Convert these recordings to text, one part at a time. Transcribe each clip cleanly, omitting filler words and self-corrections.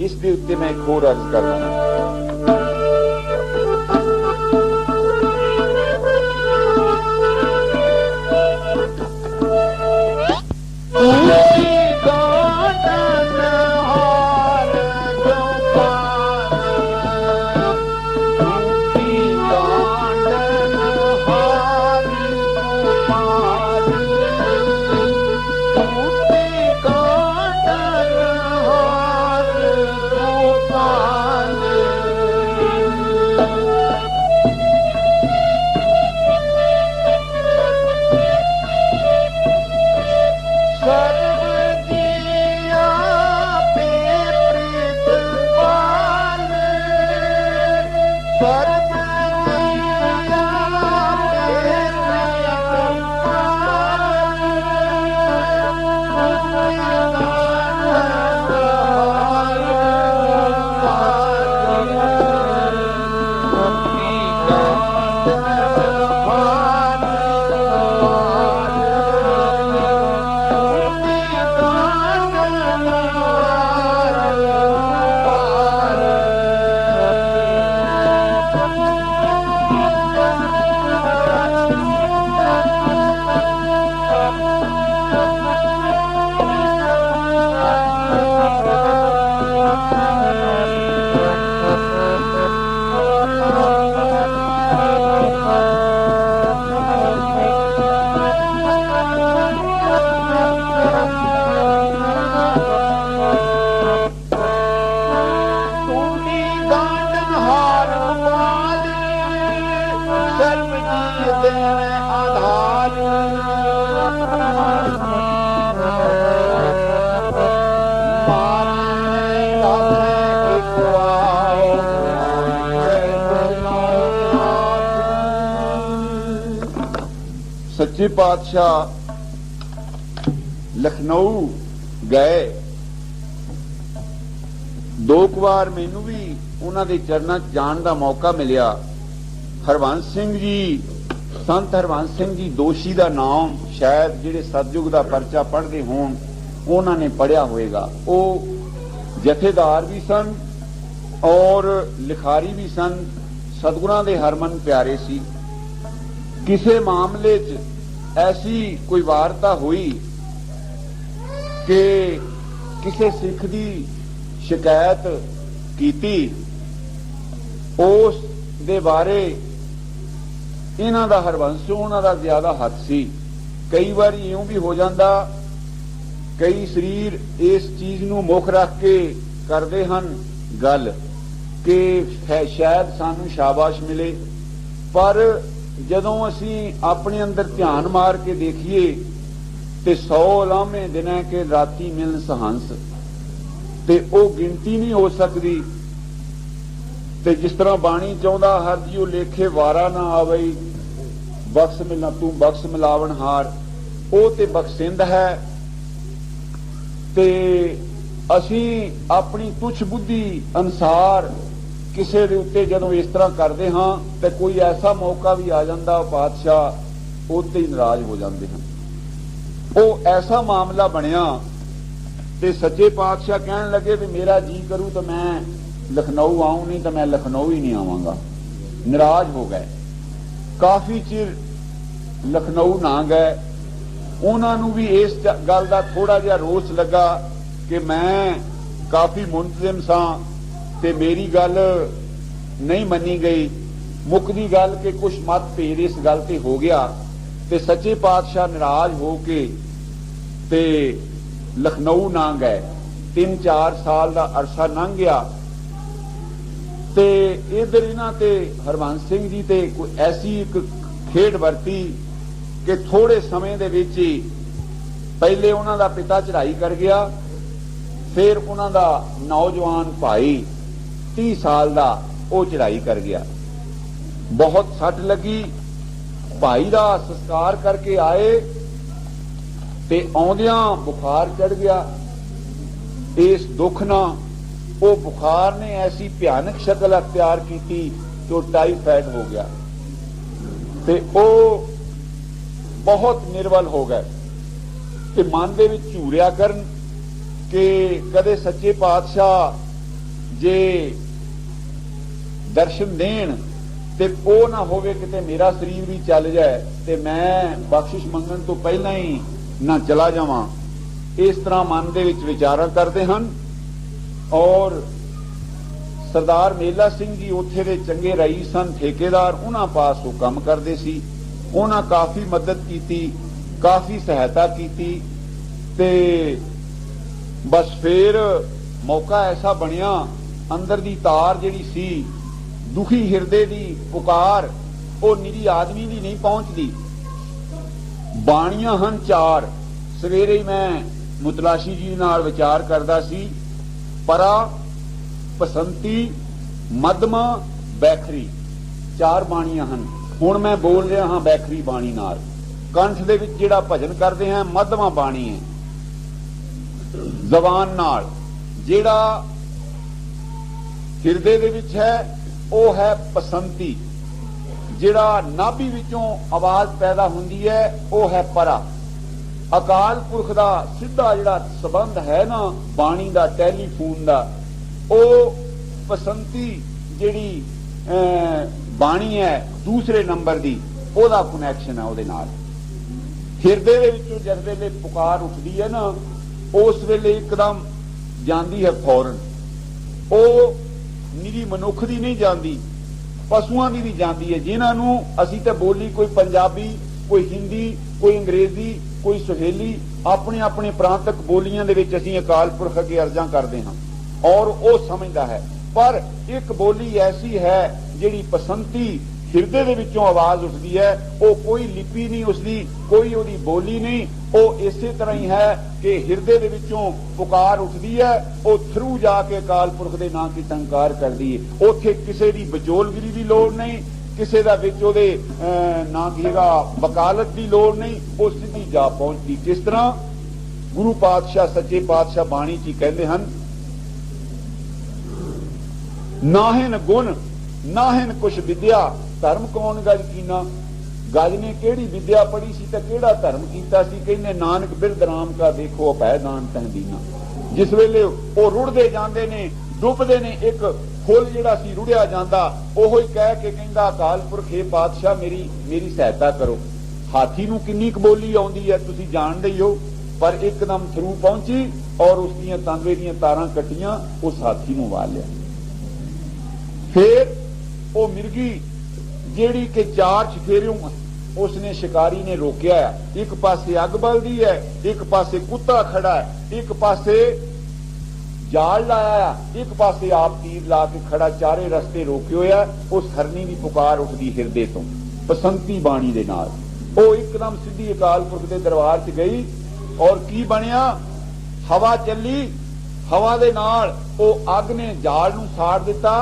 इस दे उत्ते मैं एक होर अर्ज करना। सच्चे पातशाह लखनऊ गए, दो वार मैनू भी उन्हां दे चरनां च जाण दा मौका मिलिया। हरवंश सिंह जी, संत हरवंश सिंह जी दोषी का नाम शायद जिहड़े सतयुग का परचा पढ़ते होण उन्हां ने पढ़िया होएगा। वो जथेदार भी सन और लिखारी भी सन, सतगुरां दे हरमन प्यारे सी। किसे मामले च ऐसी कोई वारता हुई कि किसे सिख की शिकायत कीती, उस दे बारे इन्हां दा हरवंश उन्हां दा ज्यादा हथ सी। कई बार इउं भी हो जाता, कई शरीर इस चीज नूं मुख रख के करते हन गल कि शायद सानू शाबाश मिले, पर जदों असी अपने अंदर ध्यान मार के देखिए ते 100 लामे दिन के राती मिलन सहंस, ते ओ गिनती नहीं हो सकती। ते जिस तरह बाणी चाहुंदा हर जी लेखे वारा ना आवई, बख्श मिलना तू बख्श मिलावन हार, ओ ते बख्शिंद है। ते असी अपनी तुच्छ बुद्धि अनुसार किसी के उत्ते जदों इस तरह करते हाँ तो कोई ऐसा मौका भी आ जाता, पातशाह उत्ते ही नाराज हो जाते हैं। वो ऐसा मामला बनया ते सच्चे पातशाह कहन लगे भी मेरा जी करूं तो मैं लखनऊ आऊं, नहीं तो मैं लखनऊ ही नहीं आवांगा। नाराज हो गए, काफी चिर लखनऊ ना गए। उन्होंने भी इस गल का थोड़ा जिहा रोस लगा कि मैं काफी मुंतजिम सा ते मेरी गल नहीं मनी गई। मुकदी गल के कुछ मतभेद इस गल ते हो गया ते सच्चे पातशाह नाराज हो के ते लखनऊ ना गए। 3-4 साल का अरसा लंघ गया ते इधर इन्हां ते हरवंश सिंह जी ते कोई ऐसी एक खेड वरती कि थोड़े समय दे विच ही पहले उन्हां दा पिता चढ़ाई कर गया, फिर उन्हां दा नौजवान भाई 30 साल का वो चढ़ाई कर गया। बहुत सट लगी, भाई का संस्कार करके आए ते आउंदियां बुखार चढ़ गया। इस दुख ना वो बुखार ने ऐसी भयानक शक्ल अख्तियार की कि वो टाइफाइड हो गया ते वो बहुत निर्बल हो गए ते मन दे विच झूरिया करन कि कदे सच्चे पातशाह जे दर्शन देण ते ਉਹ ना होवे किते मेरा शरीर भी चल जाए ते मैं बख्शिश मंगण तो पहला ही ना चला जावां। इस तरह मन दे विच विचारां करदे हन। और सरदार मेला सिंह जी उत्थे दे चंगे रईस सन, ठेकेदार, उन्हां पास वो काम करदे सी। उन्हां काफी मदद कीती, काफी सहायता कीती ते बस फिर मौका ऐसा बनिया, अंदर दी तार जिहड़ी सी, दुखी हिरदे दी पुकार, वो निरी आदमी दी नहीं पहुंचदी। बाणियां हन 4। सवेरे ही मैं मुतलाशी जी नाल विचार करदा सी। परा, पसंती, मध्यमा, बैखरी, 4 बाणियां हन। हुण मैं बोल रहा हाँ बैखरी बाणी नाल। कंठ दे विच जिहड़ा भजन करदे हैं मध्यमा बाणी है। जबान नाल जिहड़ा हिरदे दे विच है वो है पसंती। जिहड़ा नाभि विचों आवाज पैदा हुंदी है वो है परा। अकाल पुरख दा सीधा जिहड़ा संबंध है ना बाणी दा, टैलीफोन दा, वो पसंती जिहड़ी बाणी है दूसरे नंबर दी, ओदा कनैक्शन है ओदे नाल। हिरदे दे विचों जिस वेले पुकार उठदी है ना, उस वेले एकदम जांदी है फौरन। ओ निरी मनुख दी नहीं जांदी, पशुआं दी भी जांदी है, जिन्हां नूं असीं ते बोली कोई पंजाबी, कोई हिंदी, कोई अंग्रेजी, कोई सुहेली, अपने अपने प्रांतक बोलियां दे विच असीं अकाल पुरख अगे अर्जां करदे हां और वो समझदा है। पर एक बोली ऐसी है जिहड़ी पसंती हिरदे दे विचों आवाज उठदी है, वो कोई लिपि नहीं उसदी, कोई ओदी बोली नहीं, वो इसे तरह ही है कि हिरदे दे विचों पुकार उठदी है, वो थरू जाके अकाल पुरख दे नाम की टंकार करदी है। उत्थे किसी दी विचोलगिरी दी लोड़ नहीं, किसी दा विच ओदे ना कीगा वकालत दी लोड़ नहीं, वो सीधी जा पहुंचदी। किस तरह गुरु पातशाह सच्चे पातशाह बाणी च कहंदे हन, नाहिन गुण नाहिन कुछ विद्या, धर्म कौन गज कीना। गज ने केड़ी विद्या पढ़ी सी ते केड़ा धर्म कीता सी। कहंदे नानक बिरद राम का देखो पै दान तहदीना। जिस वेले वो रुड़दे जांदे ने, डुबदे ने, एक फुल जिहड़ा सी रुड़िया जांदा, ओहो ही कह के कहंदा अकाल पुरख हे पातशाह मेरी सहायता करो। हाथी नूं किन्नी क बोली आउंदी है तुसीं जाणदे ही हो, पर एकदम थरू पहुंची और उसदियां तांबे दीयां तारां कट्टियां, उस हाथी नूं वाल लिया। फिर वो मिर्गी जेड़ी के 4 चफेरियों उसने शिकारी ने रोकिया है। एक पासे अग बलदी है, एक पासे कुत्ता खड़ा है, एक पासे जाल लाया, एक पासे आप तीर ला के खड़ा, चारे रस्ते रोके होया। उस हरनी की पुकार उठदी हिरदे तो पसंती बाणी दे नाल। वो एकदम सीधी अकाल पुरख दे दरबार च गई और की बनिया, हवा चली, हवा दे नाल वो अग ने जाल नूं साड़ दिता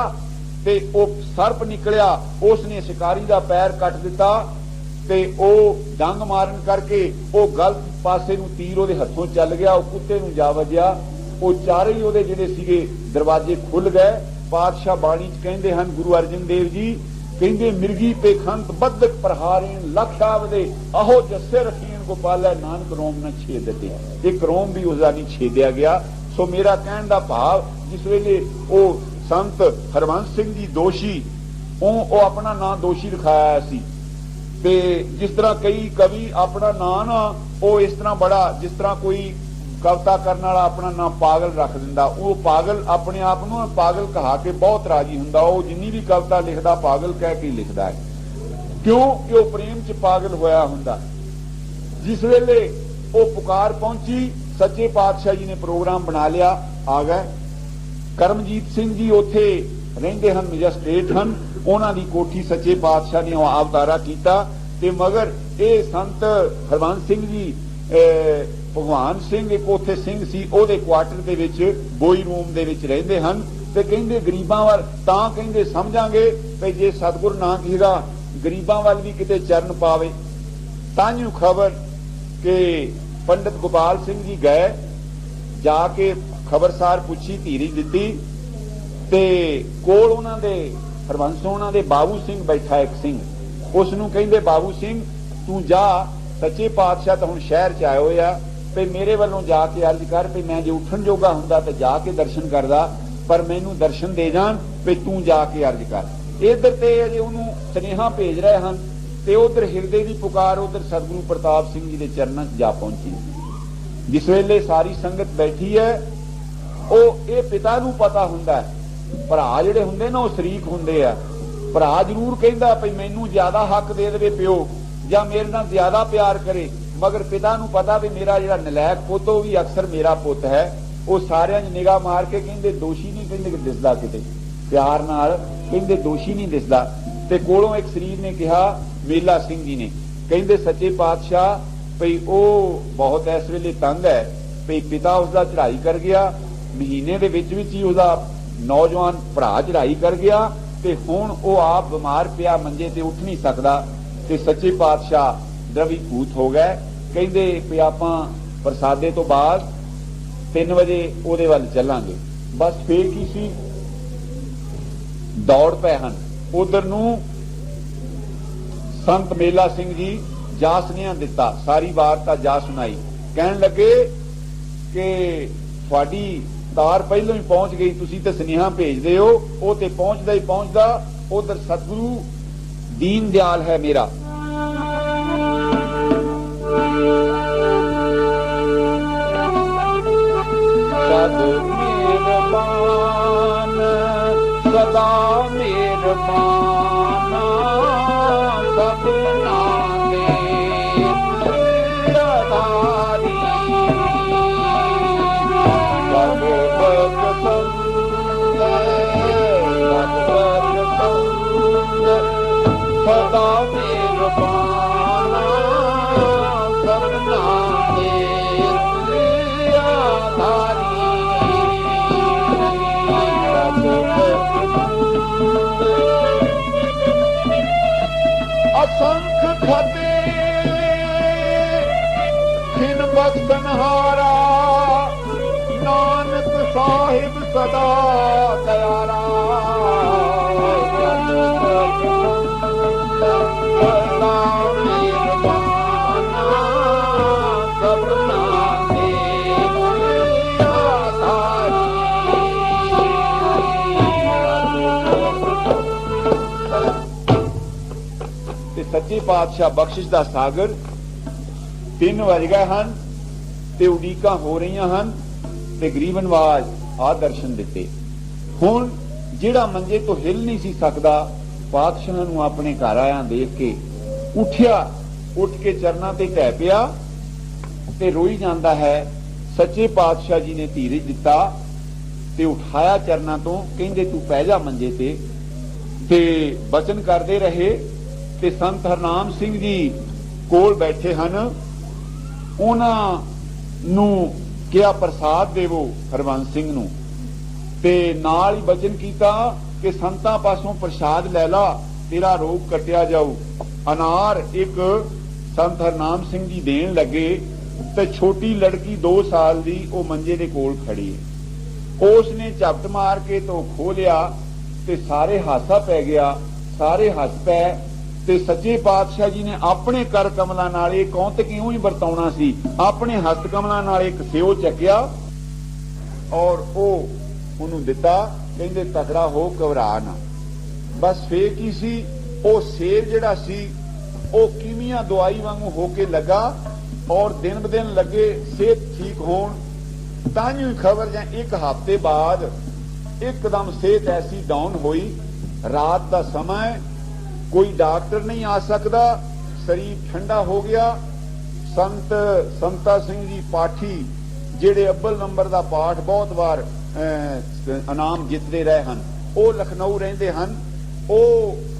ते ओ सर्प निकलिया, उसने शिकारी दा पैर कट दिता ते ओ डंग मारन करके ओ गलत पासे नूं तीर ओदे हथों चल गया, ओ कुत्ते नूं जा वजया। ओ चारे ही ओदे जिहड़े सीगे दरवाजे खुल गए। पातशाह बाणी च कहंदे हन गुरु अर्जन देव जी, कहंदे मिर्गी पेखंत बदक प्रहारेण लख आवदे, आहो जस्से रखीन गोपाला नानक रोम न छेद दिते। एक रोम भी उसदा नहीं छेदिया गया। सो मेरा कहण दा भाव, जिस वेले ओ संत हरवंश सिंह जी दोषी, वो अपना नाम दोषी लिखाया सी, ते जिस तरह कई कवि अपना नाम ना वो इस तरह बड़ा, जिस तरह कोई कविता करने वाला अपना नाम पागल रख दिंदा, वो पागल अपने आप नूं पागल कहा के बहुत राजी हुंदा। वो जिन्नी भी कविता लिखदा पागल कह के लिखदा है, क्यों कि वो प्रेम च पागल होया हुंदा। जिस वेले वो पुकार पहुंची, सच्चे पातशाह जी ने प्रोग्राम बना लिया, आ गए। करमजीत सिंह जी उत्थे रहिंदे हन, मैजिस्ट्रेट हन, उन्हां दी कोठी सच्चे पातशाह ने आवतारा कीता ते मगर ये संत हरवंश सिंह जी भगवान सिंह एक उत्थे सिंह सी, ओदे क्वार्टर दे विच बोई रूम दे विच रहिंदे हन ते कहंदे गरीबां वाल तां कहंदे समझांगे कि जे सतगुर ना कीगा गरीबां वाल भी किते चरण पावे। तांजू खबर कि पंडित गोपाल सिंह जी गए, जाके खबरसार पुछी, धीरी दिती ते कोल उन्हां दे हरवंश उन्हां दे बाबू सिंह बैठा एक सिंह, उस नूं कहंदे बाबू सिंह तू जा, सच्चे पातशाह तो हुण शहर च आए होए आ, ते मेरे वल्लों जाके अर्ज कर भी मैं जे उठण जोगा हुंदा ते जाके दर्शन करदा, पर मैनू दर्शन दे जान भी तू जाके अर्ज कर। इधर ते अजे उन्होंने सुनेहा भेज रहे हैं ते उधर हिरदे की पुकार उधर सतगुरु प्रताप सिंह जी के चरणों च जा पहुंची। जिस वेले सारी संगत बैठी है ये पिता नू पता हुंदा है, भरा जिहड़े हुंदे ना वो शरीक हुंदे आ। भरा जरूर कहंदा भई मैनू ज्यादा हक दे देवे प्यो या मेरे नाल ज्यादा प्यार करे, मगर पिता नू पता भी मेरा जिहड़ा नलैक पुत वो भी अक्सर मेरा पुत है। वो सारियां निगाह मार के कहंदे दोषी नहीं कहंदे कि दिसदा, किते प्यार नाल कहंदे दोषी नहीं दिसदा। ते कोलों एक शरीर ने कहा मेला सिंह जी ने कहंदे सच्चे पातशाह भई वो बहुत इस वेले तंग है भई पिता उसका चढ़ाई कर गया, महीने दे विच ही उसका नौजवान भरा चढ़ाई कर गया ते हुण वो आप बीमार पिया मंजे ते उठ नहीं सकता। ते सच्चे पातशाह द्रवीभूत हो गए। कहंदे भी आपां प्रसादे तो बाद 3 बजे ਉਹਦੇ ਵੱਲ ਚੱਲਾਂਗੇ। बस फिर की सी दौड़ पे हैं उधर नूं। संत मेला सिंह जी जा सुनेहा दिता, सारी वार्ता जा सुनाई। कहन लगे कि तुहाडी तार पहलों ही पहुंच गई, तुसी ते सुनेहा भेजदे हो, वो ते पहुंचदा ही पहुंचदा उधर सतगुरु दीन दयाल है मेरा। सद मेहरबान सदा मेहरबान सबना दे आधारी भगवत संग सदा मेहरबान सबना दे आधारी। असंख खते खिन बख्शनहारा नानक साहिब सदा दयारा। सच्चे पातशाह बख्शिश दा सागर 3 वज गए हैं ते उड़ीका हो रही हैं ते गरीब नवाज आ दर्शन दिते। हुण जिहड़ा मंजे तो हिल नहीं सी सकदा पातशाह नूं अपने घर आया देख के उठिया, उठ के चरना ते ढह पिया ते रोई जांदा है। सच्चे पातशाह जी ने धीरज दिता ते उठाया चरना तो, कहंदे तू पै जा मंजे ते बचन करते रहे। ते संत हरनाम सिंह जी कोल बैठे हैं, उन्हां नूं किया प्रसाद देवो हरबंस सिंह नूं ते नाल ही बचन कीता कि संतां पासों प्रसाद लै ला तेरा रोग कटिया जाऊ। अनार एक संत हरनाम सिंह जी देन लगे ते छोटी लड़की 2 साल दी वो मंजे दे कोल खड़ी है। उसने झपट मार के तो खो लिया ते सारे हासा पै गया, सारे हस पै ते सच्चे पातशाह जी ने अपने कर कमलों नाल कौन ते क्यों ही वरताउणा सी, अपने हस्त कमलों नाल एक सेव चकिया और उन्होंने दिता। कहंदे तगड़ा हो घबरा ना। बस फिर की सी वो सेव जिहड़ा सी वो कीमिया दवाई वांगू होके लगा और दिन ब दिन लगे सेहत ठीक होण। तांहियों ही खबर जां 1 हफ्ते बाद एकदम सेहत ऐसी डाउन हुई। रात का समय कोई डॉक्टर नहीं आ सकता, शरीर ठंडा हो गया। संता सिंह जी पाठी जेड़े अव्वल नंबर का पाठ बहुत बार इनाम जितते रहे हैं, वो लखनऊ रहंदे हैं, वो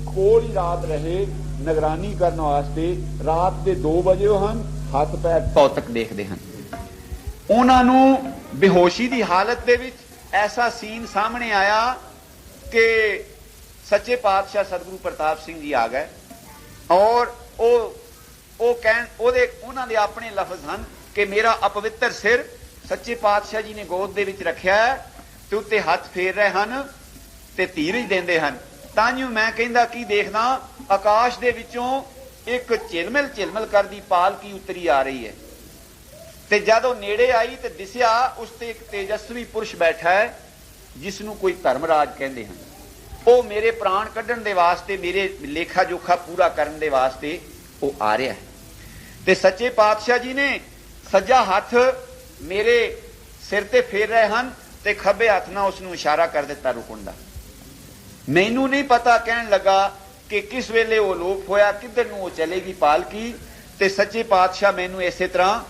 कोल ही रात रहे निगरानी करने वास्ते। रात के 2 बजे हैं, हथ पैर भौतिक देखते हैं। उन्होंने बेहोशी की हालत दे विच ऐसा सीन सामने आया कि सच्चे पातशाह सतगुरु प्रताप सिंह जी आ गए और उन्होंने अपने लफज हैं कि मेरा अपवित्र सिर सच्चे पातशाह जी ने गोद दे विच रखिया है ते उत्ते हथ फेर रहे हैं ते धीरज देंदे हैं। तांहियों मैं कहंदा की देखना आकाश दे विचों एक झिलमिल झिलमिल करदी पालकी उतरी आ रही है ते जदों नेड़े आई ते दिसिया उस ते एक तेजस्वी पुरुष बैठा है जिस नूं कोई धर्मराज कहते हैं, वो मेरे प्राण कढ़ण दे वास्ते, मेरे लेखा जोखा पूरा करन दे वास्ते वो आ रहा है। ते सच्चे पातशाह जी ने सज्जा हथ मेरे सिर ते फेर रहे हैं ते खब्बे हथ नाल उसनूं इशारा कर दिता रुकण दा। मैनू नहीं पता कहण लगा कि किस वेले वो लोप होया, किधर नूं वो चलेगी पालकी। ते सच्चे पातशाह मैनू इसे तरह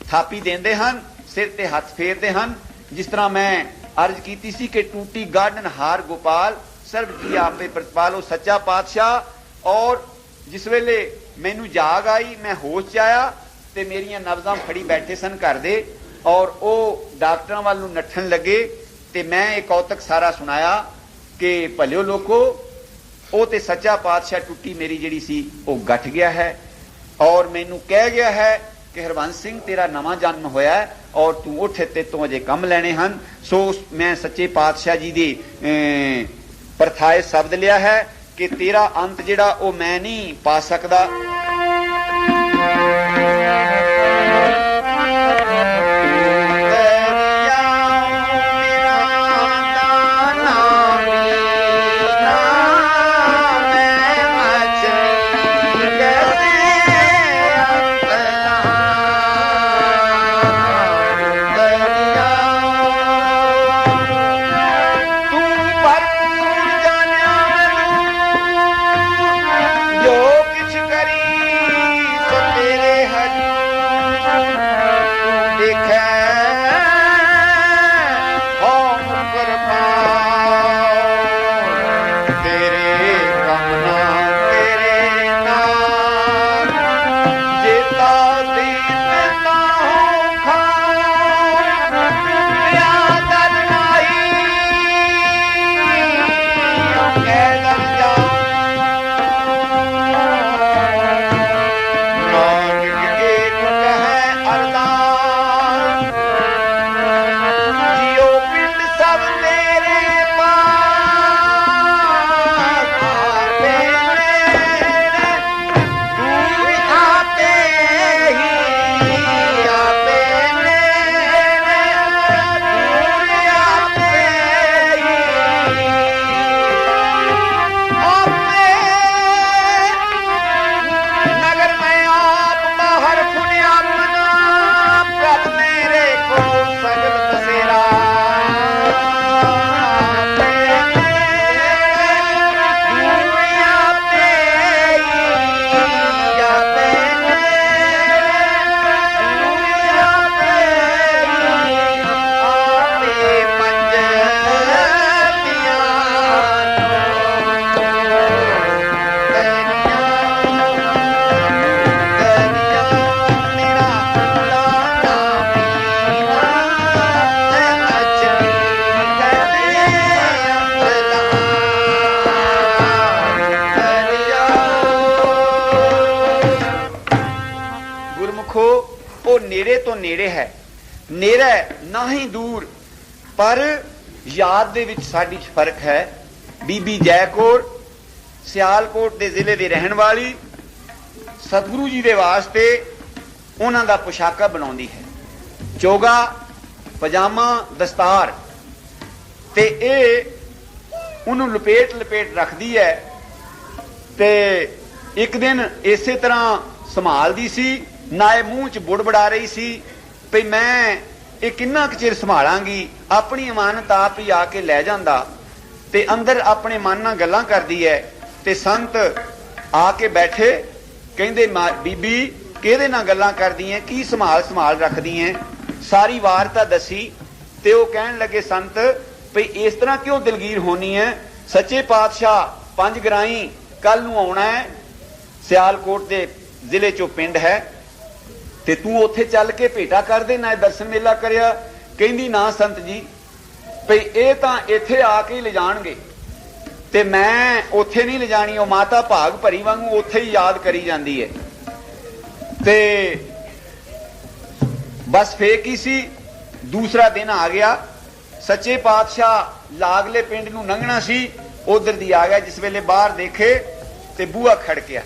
थापी देंदे हन, सिर ते हथ फेरदे हन, जिस तरह मैं अर्ज की सी कि टूटी गार्डन हार गोपाल सर्व जी आपे प्रतिपालो सच्चा पातशाह। और जिस वेले मैनू जाग आई, मैं होश च आया ते मेरियां नब्जां फड़ी बैठे सन घर दे और वो डॉक्टरां वाल नूं नट्ठण लगे। ते मैं एक कौतक सारा सुनाया कि भलिओ लोको वो ते सच्चा पातशाह टुट्टी मेरी जिहड़ी सी वो गठ गया है और मैनू कह गया है कि हरबंस सिंह तेरा नवा जन्म होया है और तू उठ ते तू अजे कम लेने हन। सो मैं सच्चे पातशाह जी दी परथाए शब्द लिया है कि तेरा अंत जिहड़ा वो मैं नहीं पा सकदा। नेड़े है, नेड़ा ना ही दूर, पर याद दे विच साडी फर्क है। बीबी जयकौर सियालकोट दे जिले दी रहन वाली सतगुरु जी दे वास्ते उन्हां दा पोशाका बनाउंदी है, चोगा पजामा दस्तार ते ए उन्होंने लपेट लपेट रखदी है। ते एक दिन इसे तरह संभालदी सी, नाए मूँह च बुड़बड़ा रही सी भी मैं ये किन्ना चिर संभालांगी, अपनी अमानत आप ही आके लै जांदा। ते अंदर अपने मन नाल गल्लां करदी है ते संत आके बैठे, कहंदे बीबी किहदे नाल गल्लां करदी है, की संभाल संभाल रखदी है, सारी वारता दसी। ते वो कहण लगे संत भी इस तरह क्यों दिलगीर होनी है, सच्चे पातशाह पंज गराई कल नूं आउणा है, सियालकोट दे जिले चों पिंड है, ते तू उत्थे चल के भेटा कर दे, ना दर्शन मेला करिया। कहंदी ना संत जी भई ये तां इत्थे आके ही ले जाणगे ते मैं उत्थे नहीं ले जाणी, ओ माता भाग भरी वांगू उत्थे ही याद करी जांदी है। ते बस फेक ही सी, दूसरा दिन आ गया, सच्चे पातशाह लागले पिंड नूं लंघना सी, उधर दी आ गया। जिस वेले बाहर देखे ते बूहा खड़किया,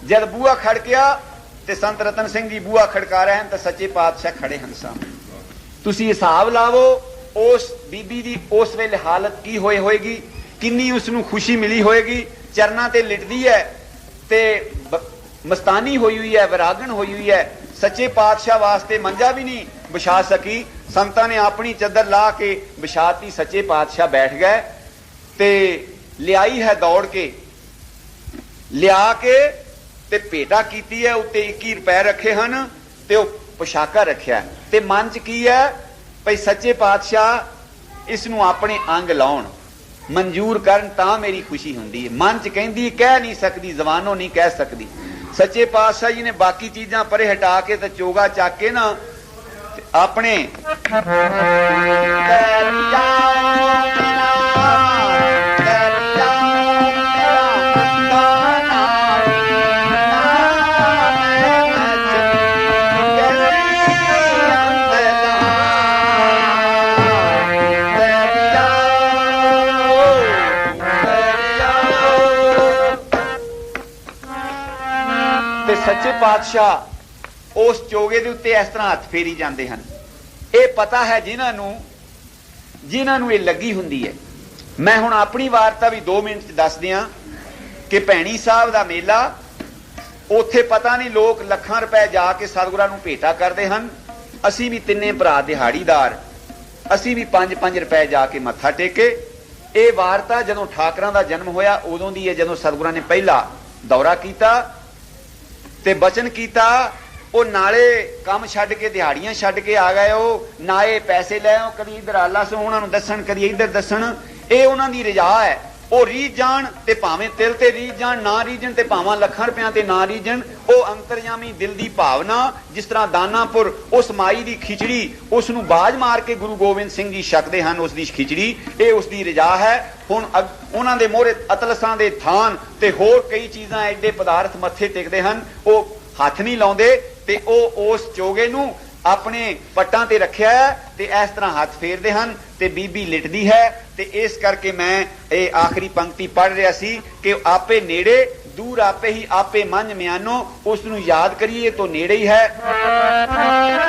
जद बूहा खड़किया ते संत रतन सिंह जी बूहा खड़का रहे हैं तो सच्चे पातशाह खड़े हैं सामने। तुसी हिसाब लावो उस बीबी की उस वेले हालत की होए होएगी, किन्नी उसनूं खुशी मिली होएगी। चरना ते लिटदी है ते मस्तानी हुई हुई है, वैरागन हुई हुई है। सच्चे पातशाह वास्ते मंजा भी नहीं बिछा सकी। संतां ने अपनी चदर ला के बिछाती, सच्चे पातशाह बैठ गए ते लियाई है दौड़ के, लिया के ते भेटा कीती है। उत्ते 21 रुपए रखे हन ते ओ पोशाका रखिया ते मन च की है भई सच्चे पातशाह इसनूं अपने अंग लाउण, मंजूर करन तां मेरी खुशी हुंदी है। मन च कहंदी कह नहीं सकदी, जबानों नहीं कह सकदी। सच्चे पातशाह जी ने बाकी चीजां परे हटा के ते चोगा चक के ना अपने सच्चे पातशाह उस चोगे दे उत्ते इस तरह हथ फेरी जाते हैं। ये पता है जिन्होंने ये लगी हुंदी है। मैं हुण अपनी वार्ता भी 2 मिनट दस दियां कि भैणी साहब का मेला, उत्थे पता नहीं लोग लखां रुपए जाके सतगुरां नूं भेटा करते हैं। असी भी तिन्ने भरा दिहाड़ीदार, असी भी 5-5 रुपए जाके मत्था टेके। ये वार्ता जदों ठाकरां दा जन्म होया उदों दी है, जदों सतगुरां ने पहला दौरा कीता ते बचन कीता। वो नाले काम छड्ड के दिहाड़ियां छड्ड के आ गए, वो नाए पैसे ले आओ, कदी इधर आला सो उन्होंने दसन, कदी इधर दसन। ये उन्हों की रिजा है। वो रीझ जान ते भावें तिल ते रीझ जान, ना रीझन ते भावां लखां रुपया ते ना रीझन। वो अंतरयामी दिल की भावना, जिस तरह दानापुर उस माई की खिचड़ी उसनूं बाज मार के गुरु गोबिंद सिंह जी छकते हैं, उसकी खिचड़ी ये उसकी रिजा है। हुण उन्हां दे मोहरे अतलसां दे थान ते होर कई चीज़ां एडे पदार्थ मत्थे टेकदे हन, वो हथ नहीं लाउंदे ते ओ उस चोगे नूं अपने पट्टां ते रखिया है ते इस तरह हाथ फेरदे हन ते बीबी लिटदी है। ते इस करके मैं ये आखिरी पंक्ति पढ़ रहा सी कि आपे नेड़े दूर आपे ही आपे मंझ म्यानो, उसनूं याद करिए तो नेड़े ही है।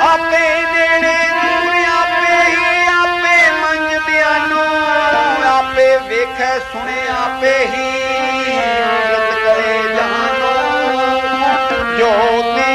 आपे नेड़े दूर आपे ही आपे मंझ म्यानो, आपे वेखे सुने आपे ही रत करे जानो। ज्योति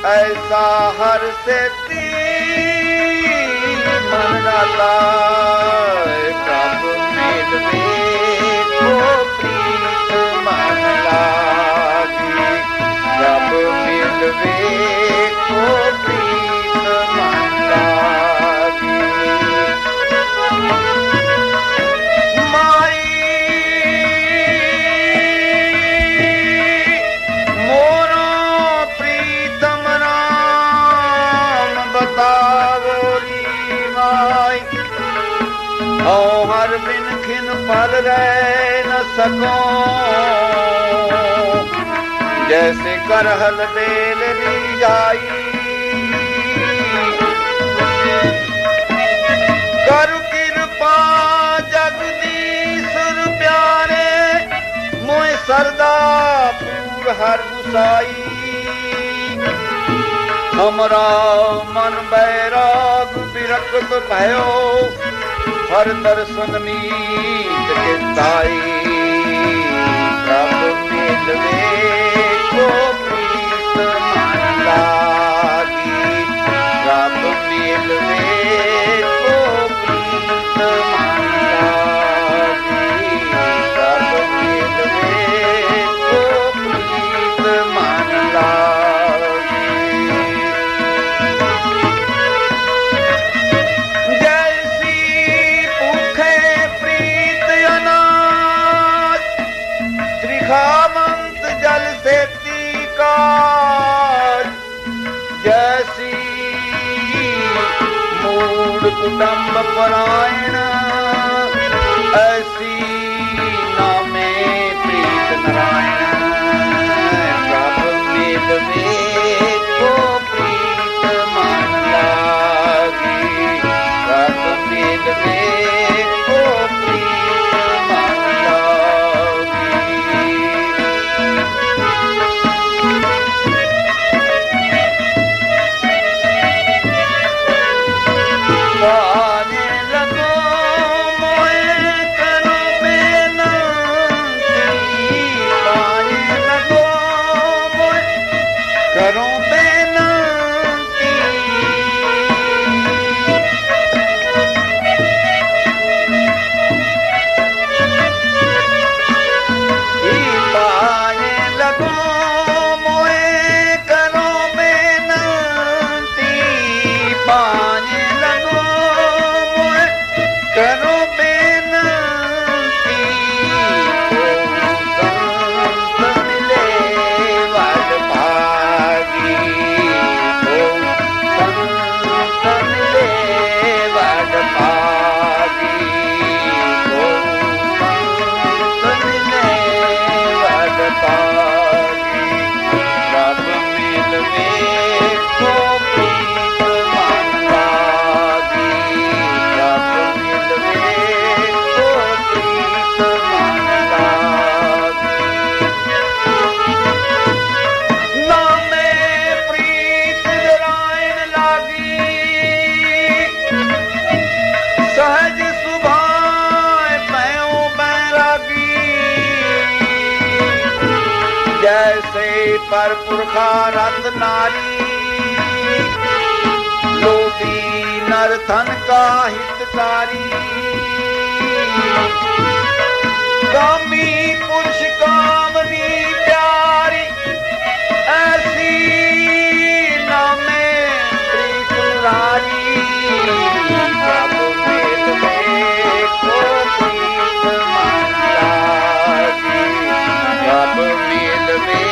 ऐसा हर से मन डाला कब मिलवे रह न सको, जैसे करहल बेल जाई। कर कृपा जगदीश्वर प्यारे, मोए सरदा पूर हर गुसाई। हमरा मन बैराग विरक्त भयो, हर दर्शन मीत के ताई। प्रभ मिलवे को प्रीत मन लागी, प्रभ मिलवे को प्रीत मन लागी, प्रभ मिलवे को प्रीत मन लागी। जैसी भूखे प्रीत अनाज, त्रिखावंत जल से तीकाज। जैसी मूड कुटुंब परायण, ऐसी नामे प्रीत नारायण। प्रभ मिलवे को प्रीत मन लागी, प्रभ मिलवे को प्रीत मन लागी। पाने लगो मोए करो बेनती, पाने लगो मोए करो बेनती। पाने लगो मोए करो बेनती, पाने लगो मोए करो बेनती। संत मिले वड भागी, संत मिले वड भागी, संत मिले वड भागी। प्रभ मिलवे को प्रीत मन लागी, प्रभ मिलवे को प्रीत मन लागी। नामे प्रीत नारायण लागी, सहज सुभाए पयो बैरागी। जैसे पर पुरखा रत नारी, लोभी नर धन का हितकारी। कामी पुरुष कामनी प्यारी, ऐसी नामे प्रीत नारी। प्रभ मिलवे को प्रीत मन लागी, प्रभ मिलवे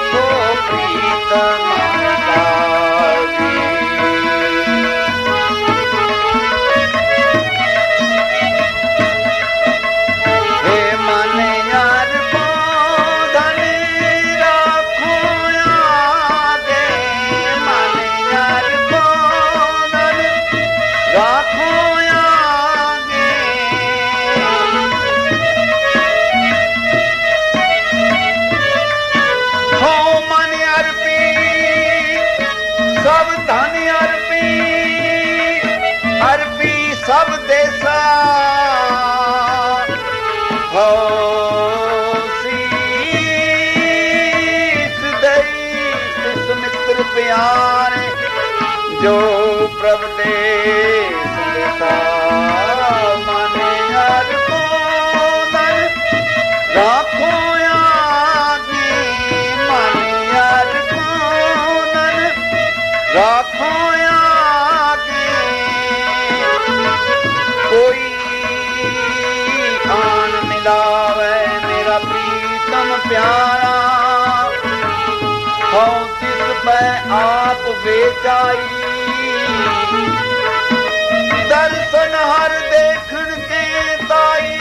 को प्रीत मन लागी। हे मन यार को धन राखो आगे, मन यार को धन राखो आगे। हो मन अर्पी सब धन अर्पी, अर्पी सब देसा। हो शीस दई सुमित्र प्यारे, जो प्रभ देश देसा। माने यार को दर राखो आगे, माने यार को दर राखो आगे। कोई आन मिलावे मेरा प्रीतम प्यारा, हो तिस पे आप बेचाई। दर्शन हर देखण के ताई,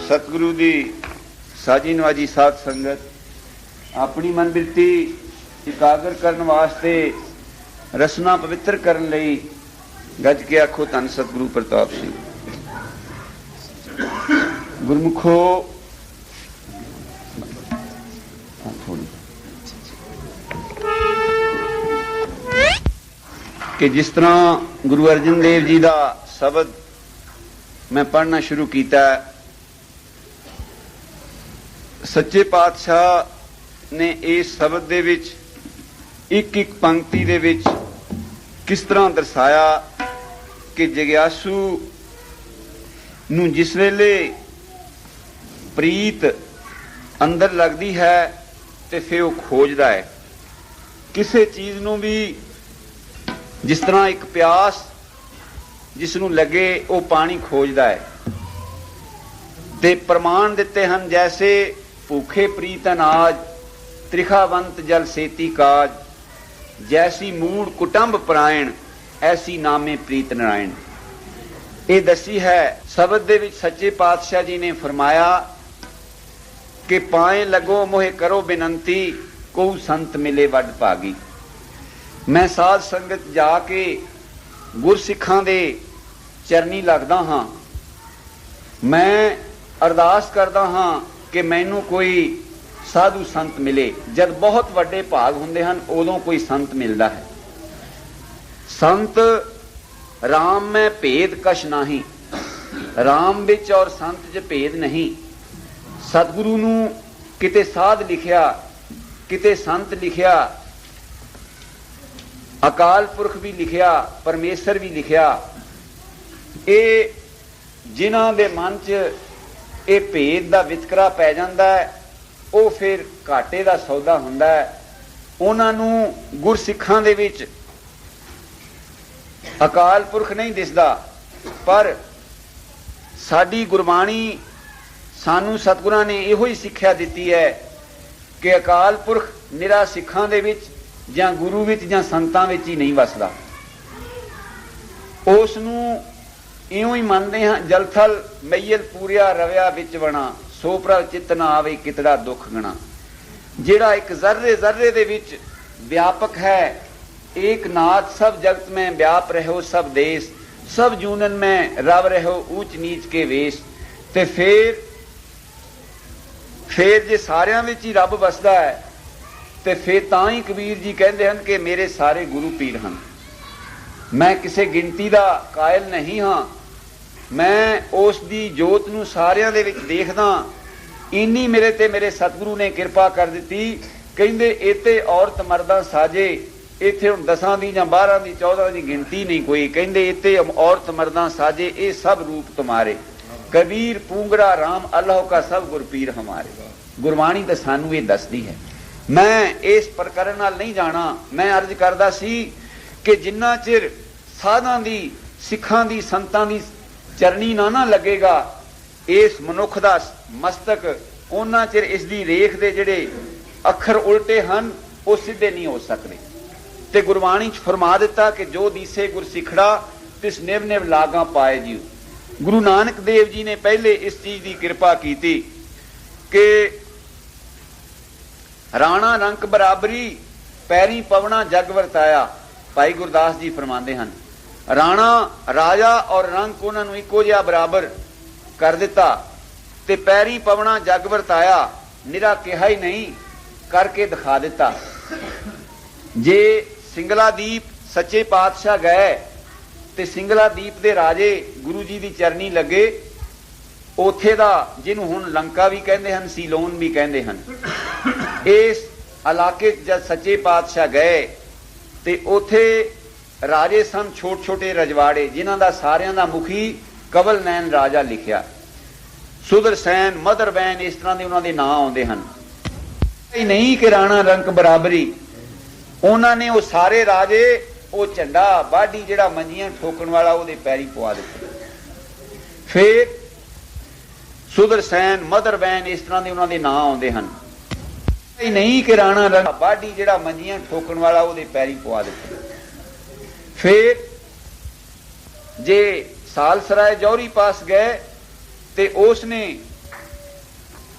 सतगुरु दी साजी नवाजी साध संगत अपनी मन बिरती इकागर करने वास्ते रसना पवित्र करने लई गज के आखो धन सतगुरु प्रताप सिंह। गुरमुखो कि जिस तरह गुरु अर्जन देव जी का शब्द मैं पढ़ना शुरू किया, सच्चे पातशाह ने इस शब्द दे विच एक एक पंक्ति दे विच किस तरह दर्शाया कि जग्यासू नूं जिस वेले प्रीत अंदर लगती है तो फिर वह खोजदा है किसी चीज नूं भी। जिस तरह एक प्यास जिसनूं लगे वो पानी खोजदा है, ते प्रमाण दिते हैं जैसे भूखे प्रीत अनाज त्रिखावंत जल सेती काज, जैसी मूड कुटुंब परायण ऐसी नामे प्रीत नारायण। ये दसी है शब्द दे विच सच्चे पातशाह जी ने फरमाया कि पाए लगो मोहे करो बिनंती को संत मिले वड भागी। मैं साध संगत जाके गुरसिखां दे चरनी लगदा हाँ, मैं अरदास करदा हाँ कि मैनू कोई साधु संत मिले। जब बहुत वड्डे भाग हुंदे हन उदों कोई संत मिलता है। संत राम में भेद कश नाही, राम विच और संत च भेद नहीं। सतगुरु नूं किते साध लिखिया, किते संत लिखिया, अकाल पुरख भी लिखिया, परमेश्वर भी लिखिया। ये जिन्हां दे मन च ये भेद का वितकरा पै जांदा है, वो फिर घाटे का सौदा हुंदा है। उन्हां नूं गुरसिखां दे विच अकाल पुरख नहीं दिसदा, पर साडी गुरबाणी सानू सतगुरां ने इहो ही सिक्ख्या दित्ती है कि अकाल पुरख निरा सिखां दे विच जां गुरु विच जां संतां विच ही नहीं वसदा। उस नूं इउं ही मनदे हैं जलथल मैयल पूरिया रविया विच बना, सो प्रभ चित ना आवे कितड़ा दुख गणा। जिहड़ा एक जर्रे जर्रे दे विच व्यापक है, एक नाथ सब जगत में व्याप रहो सब देश, सब जूनन में रव रहो ऊंच नीच के वेश। ते फिर जे सारियां विच ही रब वसदा है ते फिर तां ही कबीर जी कहंदे हन कि मेरे सारे गुरु पीर हन। मैं किसी गिनती का कायल नहीं हाँ, मैं उस दी जोत नूं सारियां दे विच देखदा। इन्नी मेरे ते मेरे सतगुरु ने किरपा कर दित्ती। कहंदे इत्ते औरत मर्दां साजे, इत्थे हुण 10 दी जां 12 दी 14 दी गिनती नहीं कोई। कहंदे इत्ते औरत मर्दां साजे, ये सब रूप तुम्हारे। कबीर पूंगड़ा राम अल्लाह का सब गुरपीर हमारे। गुरबाणी तो सानू ये दसदी है। मैं इस प्रकरण नाल नहीं जाना। मैं अर्ज करदा सी कि जिन्ना चिर साधां दी सिखां दी संतां दी चरनी ना लगेगा इस मनुख दा मस्तक, उन्ना चिर इस दी रेख दे जिहड़े अखर उल्टे हन वो सीधे नहीं हो सकते। ते गुरबाणी च फरमा दिता कि जो दीसे गुर सिखड़ा तिस निव निव लागा पाए जी। गुरु नानक देव जी ने पहले इस चीज की कृपा की कि राणा रंक बराबरी पैरी पवना जग वरताया। भाई गुरदास जी फरमाते हैं राणा राजा और रंक उन्होंने इको जिहा बराबर कर दिता ते पैरी पवना जग वरताया, निरा कहा ही नहीं करके दिखा दिता। जे सिंगलादीप सच्चे पातशाह गए ते सिंगलादीप दे राजे गुरु जी दी चरनी लगे, उथे दा जिन्हों हुण लंका भी कहते हैं सीलोन भी कहते हैं, इस इलाके जब सच्चे पातशाह गए ते उथे राजे सन छोटे छोटे रजवाड़े जिन्हां दा सारियां दा मुखी कवल नैन राजा लिखिया, सुदरसैन मदरबैन इस तरह के उन्होंने नाम आउंदे हन। नहीं कि राणा रंक बराबरी उन्होंने वो सारे राजे वो झंडा बाढ़ी जिहड़ा मंजियां ठोकण वाला वो पैरी पवा दिता। फिर सुदरसैन मदरबैन इस तरह के उन्होंने नाम आउंदे हन। नहीं कि राणा रंक बाढ़ी जिहड़ा मंजियां ठोकण वाला वो पैरी पवा दिता। फिर जे सालसराय जौहरी पास गए ते उसने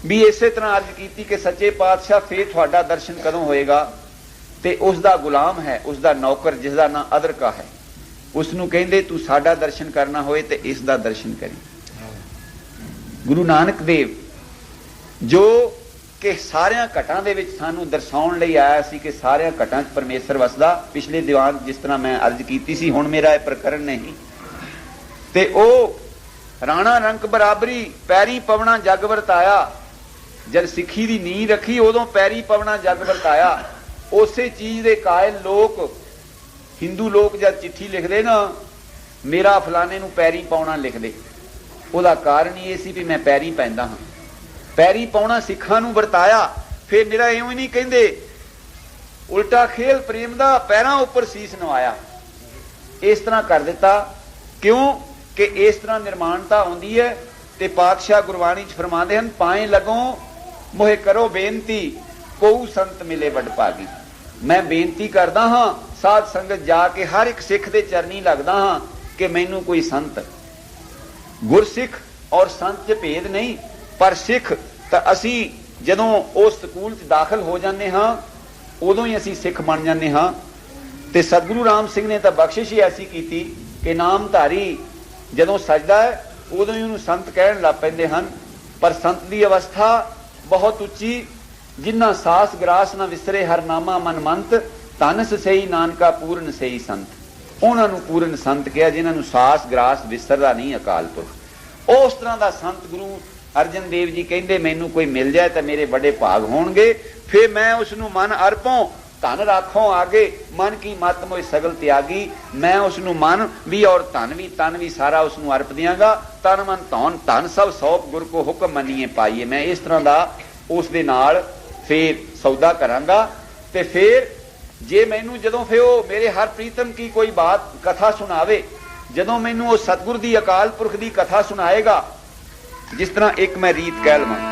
भी इसे तरह अर्ज की कि सच्चे पातशाह फिर तुहाडा दर्शन कदों होएगा, ते उसका गुलाम है उसका नौकर जिसका नाम अदरका है, उसनों कहंदे तू साडा दर्शन करना होए ते इसका दर्शन करी। गुरु नानक देव जो कि सारिया घटां दे विच सानूं दर्शाउण लई आया सी कि सारिया घटां च परमेसर वसदा। पिछले दीवान जिस तरह मैं अर्ज की सी, हुण मेरा यह प्रकरण नहीं, ते ओ राणा रंक बराबरी पैरी पवना जग वरताया। जब सिखी दी नींह रखी उदों पैरी पवना जग वरताया। उसे चीज दे कायल लोग हिंदू लोग जब चिट्ठी लिखते ना मेरा फलाने नूं पैरी पाउणा लिखते, उहदा कारण ये सी भी मैं पैरी पैंदा हाँ। पैरी पाउणा सिखां नूं वरताया। फिर मेरा इउं ही नहीं कहंदे, उल्टा खेल प्रेम दा पैरां उपर सीस नवाया। इस तरह कर दिता। क्यों कि इस तरह निर्माणता आउंदी है। ते पातशाह गुरबाणी च फरमाते हैं पाए लगों मोहे करो बेनती कोऊ संत मिले वड भागी। मैं बेनती करदा हाँ साध संगत जाके हर एक सिख दे चरनी लगदा हाँ कि मैनू कोई संत, गुरसिख और संत च भेद नहीं, पर सिख तां असी जदों उस स्कूल च दाखिल हो जाते हाँ उदों ही असी सिख बन जाते हाँ। ते सतगुरु राम सिंह ने तां बख्शिश ही ऐसी की कि नामधारी जदों सजदा है उदों ही उन्होंने संत कहण लग पैंदे हन। पर संत की अवस्था बहुत उच्ची, जिन्ना सास ग्रास न विसरे हर नामा मन मंत, तनस सही नानका पूर्ण सही संत। उन्होंने पूर्ण संत कहा जिन्होंने सास ग्रास विसरदा नहीं अकाल पुरख। उस तरह का संत गुरु अर्जन देव जी कहते मैनू कोई मिल जाए तो मेरे बड़े भाग होणगे। फिर मैं उसनू मन अर्पों धन राखों आगे, मन की मत मोए सगल त्यागी। मैं उसनू मन भी और धन भी तन भी सारा उसनू अर्प दियांगा। तन मन धन धन सब सौंप गुर को हुक्म मनीए पाइए। मैं इस तरह का उस दे नाल फिर सौदा करांगा। ते फिर जे मैनू जदों फिर वो मेरे हर प्रीतम की कोई बात कथा सुनावे, जदों मैनू वो सतगुर दी अकाल पुरख दी कथा सुनाएगा, जिस तरह एक मैं रीत कह लवां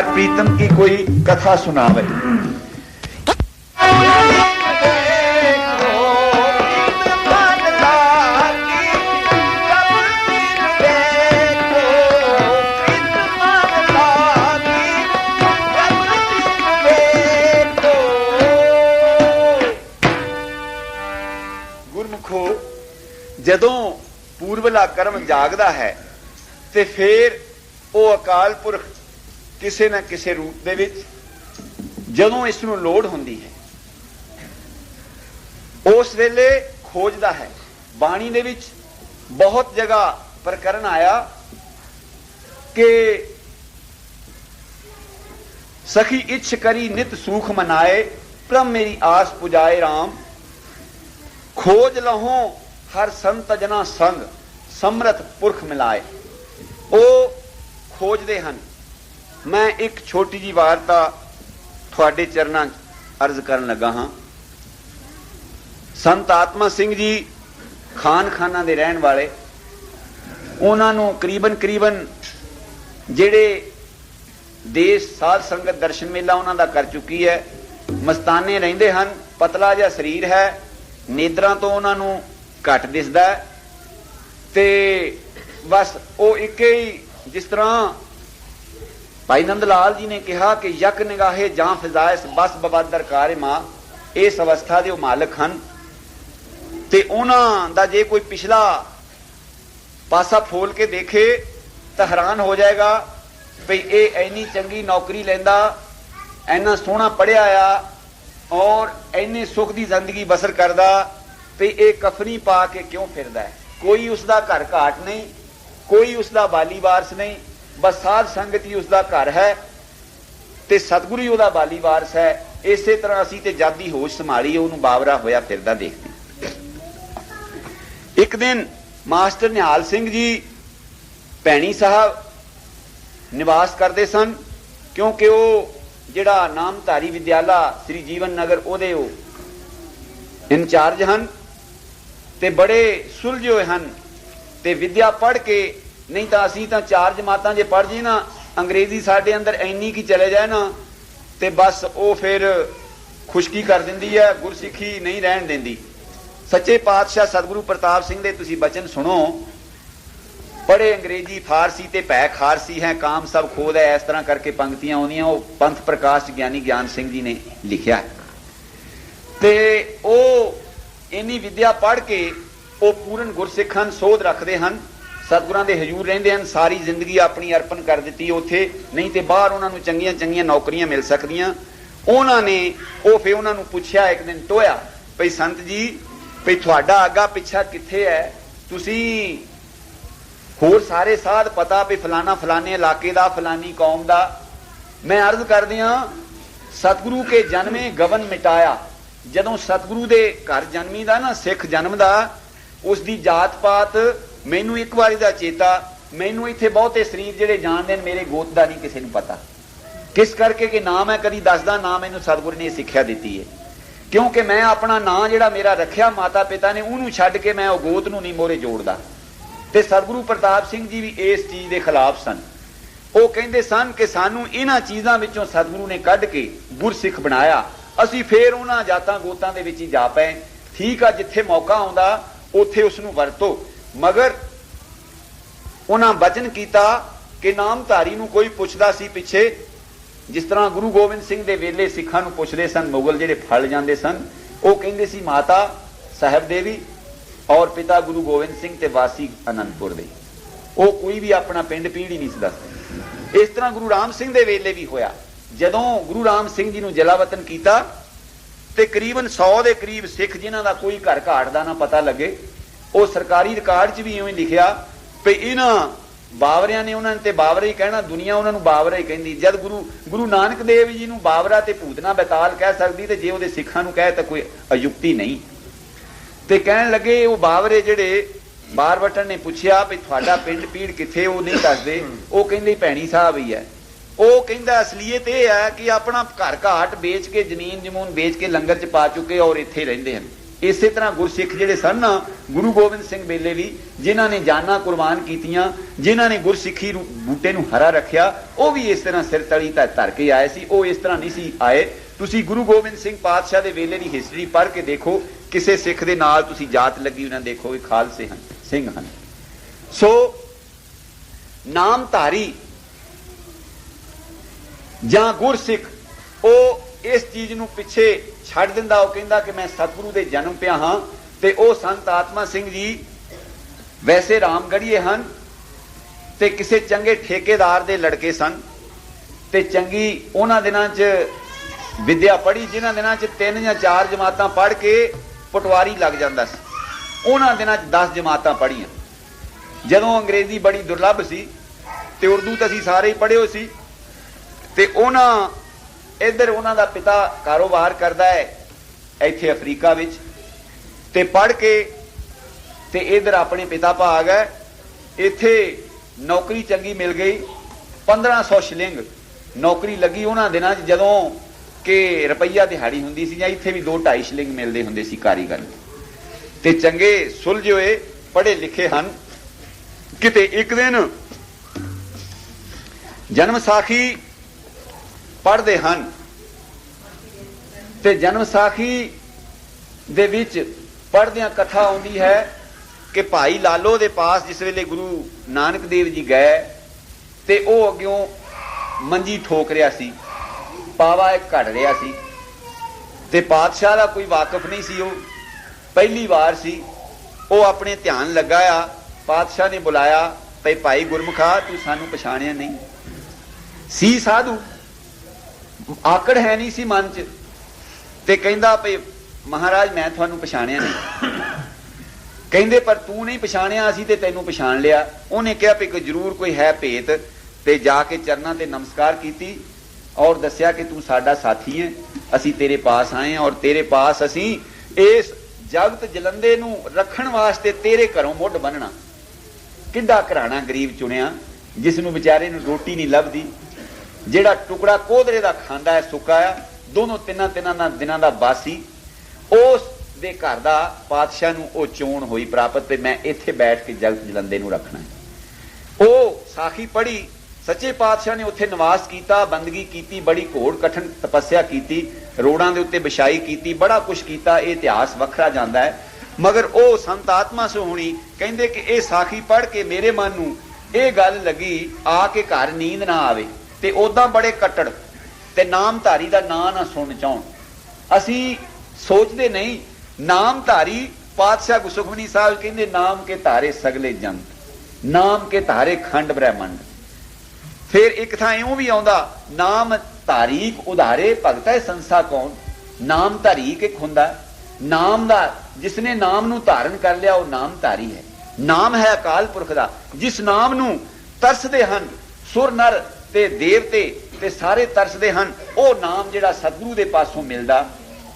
प्रीतम की कोई कथा सुनावे। गुरमुखो जदों पूर्वला कर्म जागदा है ते फिर वो अकाल पुरख किसी न किसी रूप दे विच जदों इसनूं लोड़ हुंदी है उस वेले खोजदा है। बाणी दे विच बहुत जगह प्रकरण आया कि सखी इच्छ करी नित सूख मनाए, प्रम मेरी आस पुजाए राम। खोज लहो हर संत जना संग, समरथ पुरख मिलाए। ਉਹ खोजते हैं। मैं एक छोटी जी वार्ता थोड़े चरणों अर्ज करन लगा हाँ। संत आत्मा सिंह जी खान खाना दे रहन वाले, उन्होंने करीबन जेड़े देश साध संगत दर्शन मेला उन्होंने कर चुकी है। मस्ताने रहिंदे हन, पतला जिहा शरीर है, नेदरां तो उन्होंने घट दिसदा है ते बस वो एक ही जिस तरह भाई नंद लाल जी ने कहा कि यक निगाहे जां फिजाइस बस बबादर कार मां, इस अवस्था के मालिक हैं। ते उन्हां दा जे कोई पिछला पासा फोल के देखे तो हैरान हो जाएगा भी ये इन्नी चंगी नौकरी लेंदा, इन्ना सोहना पढ़िया आ और इन्ने सुख की जिंदगी बसर करदा, भी ये कफनी पा के क्यों फिरदा है। कोई उसका घर घाट नहीं, कोई उसका बाली वारस नहीं, बस साध संगत ही उसका घर है ते सतगुरु ही उसका बाली वारस है। इस तरह असी ते जादी होश संभाली उन्होंने बावरा होया फिरदा देखते। एक दिन मास्टर निहाल सिंह जी भैणी साहब निवास करते सन, क्योंकि वो जिहड़ा नामधारी विद्यालय श्री जीवन नगर उहदे इंचार्ज हैं ते बड़े सुलझे हुए हैं ते विद्या पढ़ के, नहीं तो असी तो 4 जमातां जे पढ़ जी ना, अंग्रेजी साडे अंदर इन्नी की चले जाए ना ते बस वो फिर खुशकी कर दिंदी है, गुरसिੱਖੀ नहीं रहन देंदी। सच्चे पातशाह सतगुरु प्रताप सिंह दे तुसी बचन सुनो, पढ़े अंग्रेजी फारसी ते भै खारसी है, काम सब खोद है, इस तरह करके पंक्तियां आउंदियां, वो पंथ प्रकाश ज्ञानी ज्ञान सिंह जी ने लिखिया है। ते ओ इन्नी विद्या पढ़ के वो पूर्ण गुरसिੱਖ ਹਨ, सोध रखते हैं, सतगुरां दे हजूर रहिंदे हैं, सारी जिंदगी अपनी अर्पण कर दी उत्थे, नहीं तो बाहर उन्होंने चंगियां चंगियां नौकरियां मिल सकदियां। उन्होंने वो फिर उन्होंने पूछया, एक दिन टोया भई संत जी भई तुहाडा आगा पिछा कित्थे है, तुसी होर सारे साध पता भी फलाना फलाने इलाके दा फलानी कौम दा। मैं अर्ज कर दिया सतगुरु के जन्मे गवन मिटाया। जदों सतगुरु दे घर जन्मी दा ना, सिख जन्मदा, उसकी जात पात मैनू एक बारी दा चेता, मैनू इत्थे बहुते शरीर जिहड़े जानदे मेरे गोत दा नहीं किसी नूं पता, किस करके कि ना मैं कदी दसदा, ना मैनू सतगुरु ने सिक्ख्या दित्ती है। क्योंकि मैं अपना नां जिहड़ा मेरा रखिया माता पिता ने उहनूं छड्ड के मैं वो गोत नूं नहीं मोहरे जोड़दा। ते सतगुरु प्रताप सिंह जी भी इस चीज़ के खिलाफ सन। वो कहते सन कि सानू इन्हां चीज़ां विचों सतगुरु ने कढ के गुरसिੱਖ बनाया, असी फिर उन्हां जातां गोतां दे विच ही जा पए। ठीक आ, जिथे मौका आउंदा उत्थे उसनूं वरतो, मगर उन्हां वचन कीता कि नामधारी नूं कोई पुछदा सी पिछे, जिस तरह गुरु गोबिंद सिंह दे वेले सिखां नूं पुछदे सन मुगल जिहड़े फल जांदे सन, वो कहंदे सी माता साहिब देवी और पिता गुरु गोबिंद सिंह ते वासी आनंदपुर दे। वो कोई भी अपना पिंड पीढ़ ही नहीं सी दसदे। इस तरह गुरु राम सिंह दे वेले भी होया, जदों गुरु राम सिंह जी नूं जलावतन कीता ते करीबन 100 के करीब सिख जिन्हां दा कोई घर घाट दा ना पता लगे, वो सरकारी रिकार्ड च भी इवें लिखिया भी इन्हां बावरियां ने उन्होंने ते बावरा ही कहना, दुनिया उन्होंने बावरा ही कहती। जब गुरु नानक देव जी नूं बावरा ते भूतना बैताल कह सकती, तो जे उहदे सिखां नूं कहे तो कोई अयुक्ति नहीं। ते कहण लगे वो बावरे जिहड़े बारवटन ने पूछया भी तुहाडा पिंड पीड़ किथे, वो नहीं दसदे। वो कहंदे भैणी साहब ही है। वो कहंदा असलीयत यह है कि अपना घर घाट बेच के जमीन जमून बेच के लंगर च पा चुके और इत्थे रहिंदे हन। इसे तरह गुरसिੱਖ जिहड़े सन ना गुरु गोबिंद सिंह वेले भी, जिन्हां ने जाना कुर्बान कीतियां, जिन्हां ने गुरसिੱਖੀ बूटे नूं हरा रखिया, वो भी इस तरह सिर तली धर के आए सी। वो इस तरह नहीं सी आए। तुसी गुरु गोबिंद सिंह पातशाह दे वेले दी हिस्टरी पढ़ के देखो, किसी सिख दे नाल तुसी जात लगी उन्हां देखो कि खालसे हन, सिंह हन। सो नामधारी जां गुरसिੱਖ वो इस चीज नूं पिछे छड़ दिंदा। वो कहंदा कि मैं सतगुरु दे जन्म पिया हां। ते ओ संत आत्मा सिंह जी वैसे रामगढ़ीए हन ते किसी चंगे ठेकेदार दे लड़के सन ते चंगी उन्हां दिनां च विद्या पढ़ी, जिन्हां दिनां च 3 या 4 जमातां पढ़ के ਪਟਵਾਰੀ ਲੱਗ ਜਾਂਦਾ ਸੀ। ਉਹਨਾਂ ਦਿਨਾਂ 'ਚ 10 ਜਮਾਤਾਂ ਪੜ੍ਹੀਆਂ। ਜਦੋਂ ਅੰਗਰੇਜ਼ੀ ਬੜੀ ਦੁਰਲੱਭ ਸੀ ਤੇ ਉਰਦੂ ਤਾਂ ਅਸੀਂ ਸਾਰੇ ਹੀ ਪੜ੍ਹੇ ਹੋਏ ਸੀ, ਤੇ ਇੱਧਰ ਉਹਨਾਂ ਦਾ ਪਿਤਾ ਕਾਰੋਬਾਰ ਕਰਦਾ ਹੈ ਇੱਥੇ ਅਫਰੀਕਾ ਵਿੱਚ, ਤੇ ਪੜ੍ਹ ਕੇ ਤੇ ਇੱਧਰ ਆਪਣੇ ਪਿਤਾ ਭਾ ਗਏ। ਇੱਥੇ ਨੌਕਰੀ ਚੰਗੀ ਮਿਲ ਗਈ, 1500 ਸ਼ਿਲਿੰਗ ਨੌਕਰੀ ਲੱਗੀ ਉਹਨਾਂ ਦਿਨਾਂ 'ਚ, ਜਦੋਂ ਕਿ ਰੁਪਈਆ ਦਿਹਾੜੀ ਹੁੰਦੀ ਸੀ, ਜਾਂ ਇੱਥੇ ਵੀ 2-2.5 ਸ਼ਿਲਿੰਗ ਮਿਲਦੇ ਹੁੰਦੇ ਸੀ ਕਾਰੀਗਰ ਨੂੰ। ਤੇ ਚੰਗੇ ਸੁਲਝੇ ਹੋਏ ਪੜ੍ਹੇ ਲਿਖੇ ਹਨ। ਕਿਤੇ ਇੱਕ ਦਿਨ ਜਨਮ ਸਾਖੀ ਪੜ੍ਹਦੇ ਹਨ, ਤੇ ਜਨਮ ਸਾਖੀ ਦੇ ਵਿੱਚ ਪੜ੍ਹਦਿਆਂ ਕਥਾ ਆਉਂਦੀ ਹੈ ਕਿ ਭਾਈ ਲਾਲੋ ਦੇ ਪਾਸ ਜਿਸ ਵੇਲੇ ਗੁਰੂ ਨਾਨਕ ਦੇਵ ਜੀ ਗਏ ਤੇ ਉਹ ਅੱਗਿਓਂ ਮੰਜੀ ਠੋਕ ਰਿਹਾ ਸੀ, ਪਾਵਾ ਇੱਕ ਘੜ ਰਿਹਾ ਸੀ, ਤੇ ਪਾਤਸ਼ਾਹ ਦਾ ਕੋਈ ਵਾਕਫ ਨਹੀਂ ਸੀ, ਉਹ ਪਹਿਲੀ ਵਾਰ ਸੀ। ਉਹ ਆਪਣੇ ਧਿਆਨ ਲੱਗਾ ਆ, ਪਾਤਸ਼ਾਹ ਨੇ ਬੁਲਾਇਆ, ਭਈ ਭਾਈ ਗੁਰਮੁਖਾ ਤੂੰ ਸਾਨੂੰ ਪਛਾਣਿਆ ਨਹੀਂ ਸੀ। ਸਾਧੂ ਆਕੜ ਹੈ ਨਹੀਂ ਸੀ ਮਨ 'ਚ, ਤੇ ਕਹਿੰਦਾ ਭਈ ਮਹਾਰਾਜ ਮੈਂ ਤੁਹਾਨੂੰ ਪਛਾਣਿਆ ਨਹੀਂ। ਕਹਿੰਦੇ ਪਰ ਤੂੰ ਨਹੀਂ ਪਛਾਣਿਆ, ਅਸੀਂ ਤੇ ਤੈਨੂੰ ਪਛਾਣ ਲਿਆ। ਉਹਨੇ ਕਿਹਾ ਵੀ ਜ਼ਰੂਰ ਕੋਈ ਹੈ ਭੇਤ, ਤੇ ਜਾ ਕੇ ਚਰਨਾਂ ਤੇ ਨਮਸਕਾਰ ਕੀਤੀ ਔਰ ਦੱਸਿਆ ਕਿ ਤੂੰ ਸਾਡਾ ਸਾਥੀ ਹੈ, ਅਸੀਂ ਤੇਰੇ ਪਾਸ ਆਏ ਹਾਂ, ਔਰ ਤੇਰੇ ਪਾਸ ਅਸੀਂ ਇਸ ਜਗਤ ਜਲੰਦੇ ਨੂੰ ਰੱਖਣ ਵਾਸਤੇ ਤੇਰੇ ਘਰੋਂ ਮੁੱਢ ਬੰਨਣਾ। ਕਿੱਡਾ ਘਰਾਣਾ ਗਰੀਬ ਚੁਣਿਆ, ਜਿਸ ਨੂੰ ਵਿਚਾਰੇ ਨੂੰ ਰੋਟੀ ਨਹੀਂ ਲੱਭਦੀ, ਜਿਹੜਾ ਟੁਕੜਾ ਕੋਧਰੇ ਦਾ ਖਾਂਦਾ ਹੈ ਸੁੱਕਾ ਆ, ਦੋਨੋਂ ਤਿੰਨਾਂ ਦਿਨਾਂ ਦਾ ਬਾਸੀ, ਉਸ ਦੇ ਘਰ ਦਾ ਪਾਤਸ਼ਾਹ ਨੂੰ ਉਹ ਚੋਣ ਹੋਈ ਪ੍ਰਾਪਤ, ਤੇ ਮੈਂ ਇੱਥੇ ਬੈਠ ਕੇ ਜਗਤ ਜਲੰਦੇ ਨੂੰ ਰੱਖਣਾ ਹੈ। ਉਹ ਸਾਖੀ ਪੜ੍ਹੀ, ਸੱਚੇ ਪਾਤਸ਼ਾਹ ਨੇ ਉੱਥੇ ਨਿਵਾਸ ਕੀਤਾ, ਬੰਦਗੀ ਕੀਤੀ, ਬੜੀ ਘੋੜ ਕਠਨ ਤਪੱਸਿਆ ਕੀਤੀ, ਰੋੜਾਂ ਦੇ ਉੱਤੇ ਵਿਛਾਈ ਕੀਤੀ, ਬੜਾ ਕੁਛ ਕੀਤਾ। ਇਹ ਇਤਿਹਾਸ ਵੱਖਰਾ ਜਾਂਦਾ ਹੈ। ਮਗਰ ਉਹ ਸੰਤ ਆਤਮਾ ਸੋਹਣੀ ਕਹਿੰਦੇ ਕਿ ਇਹ ਸਾਖੀ ਪੜ੍ਹ ਕੇ ਮੇਰੇ ਮਨ ਨੂੰ ਇਹ ਗੱਲ ਲੱਗੀ ਆ ਕੇ ਘਰ ਨੀਂਦ ਨਾ ਆਵੇ, ਤੇ ਉਦਾਂ ਬੜੇ ਕੱਟੜ ਤੇ ਨਾਮਧਾਰੀ ਦਾ ਨਾਂ ਨਾ ਸੁਣ ਚਾਹੁਣ। ਅਸੀਂ ਸੋਚਦੇ ਨਹੀਂ, ਨਾਮਧਾਰੀ ਪਾਤਸ਼ਾਹ ਗੁਰਸੁਖਮਨੀ ਸਾਹਿਬ ਕਹਿੰਦੇ ਨਾਮ ਕੇ ਧਾਰੇ ਸਗਲੇ ਜੰਤ, ਨਾਮ ਕੇ ਧਾਰੇ ਖੰਡ ਬ੍ਰਹਿਮੰਡ। ਫਿਰ ਇੱਕ ਥਾਂ ਇਉਂ ਵੀ ਆਉਂਦਾ, ਨਾਮ ਧਾਰੀਕ ਉਧਾਰੇ ਭਗਤੈ ਸੰਸਾ ਕੌਣ। ਨਾਮ ਧਾਰੀਕ ਇੱਕ ਹੁੰਦਾ, ਨਾਮ ਦਾ ਜਿਸਨੇ ਨਾਮ ਨੂੰ ਧਾਰਨ ਕਰ ਲਿਆ ਉਹ ਨਾਮ ਧਾਰੀ ਹੈ। ਨਾਮ ਹੈ ਅਕਾਲ ਪੁਰਖ ਦਾ, ਜਿਸ ਨਾਮ ਨੂੰ ਤਰਸਦੇ ਹਨ ਸੁਰ ਨਰ ਤੇ ਦੇਵਤੇ ਤੇ ਸਾਰੇ ਤਰਸਦੇ ਹਨ। ਉਹ ਨਾਮ ਜਿਹੜਾ ਸਤਿਗੁਰੂ ਦੇ ਪਾਸੋਂ ਮਿਲਦਾ,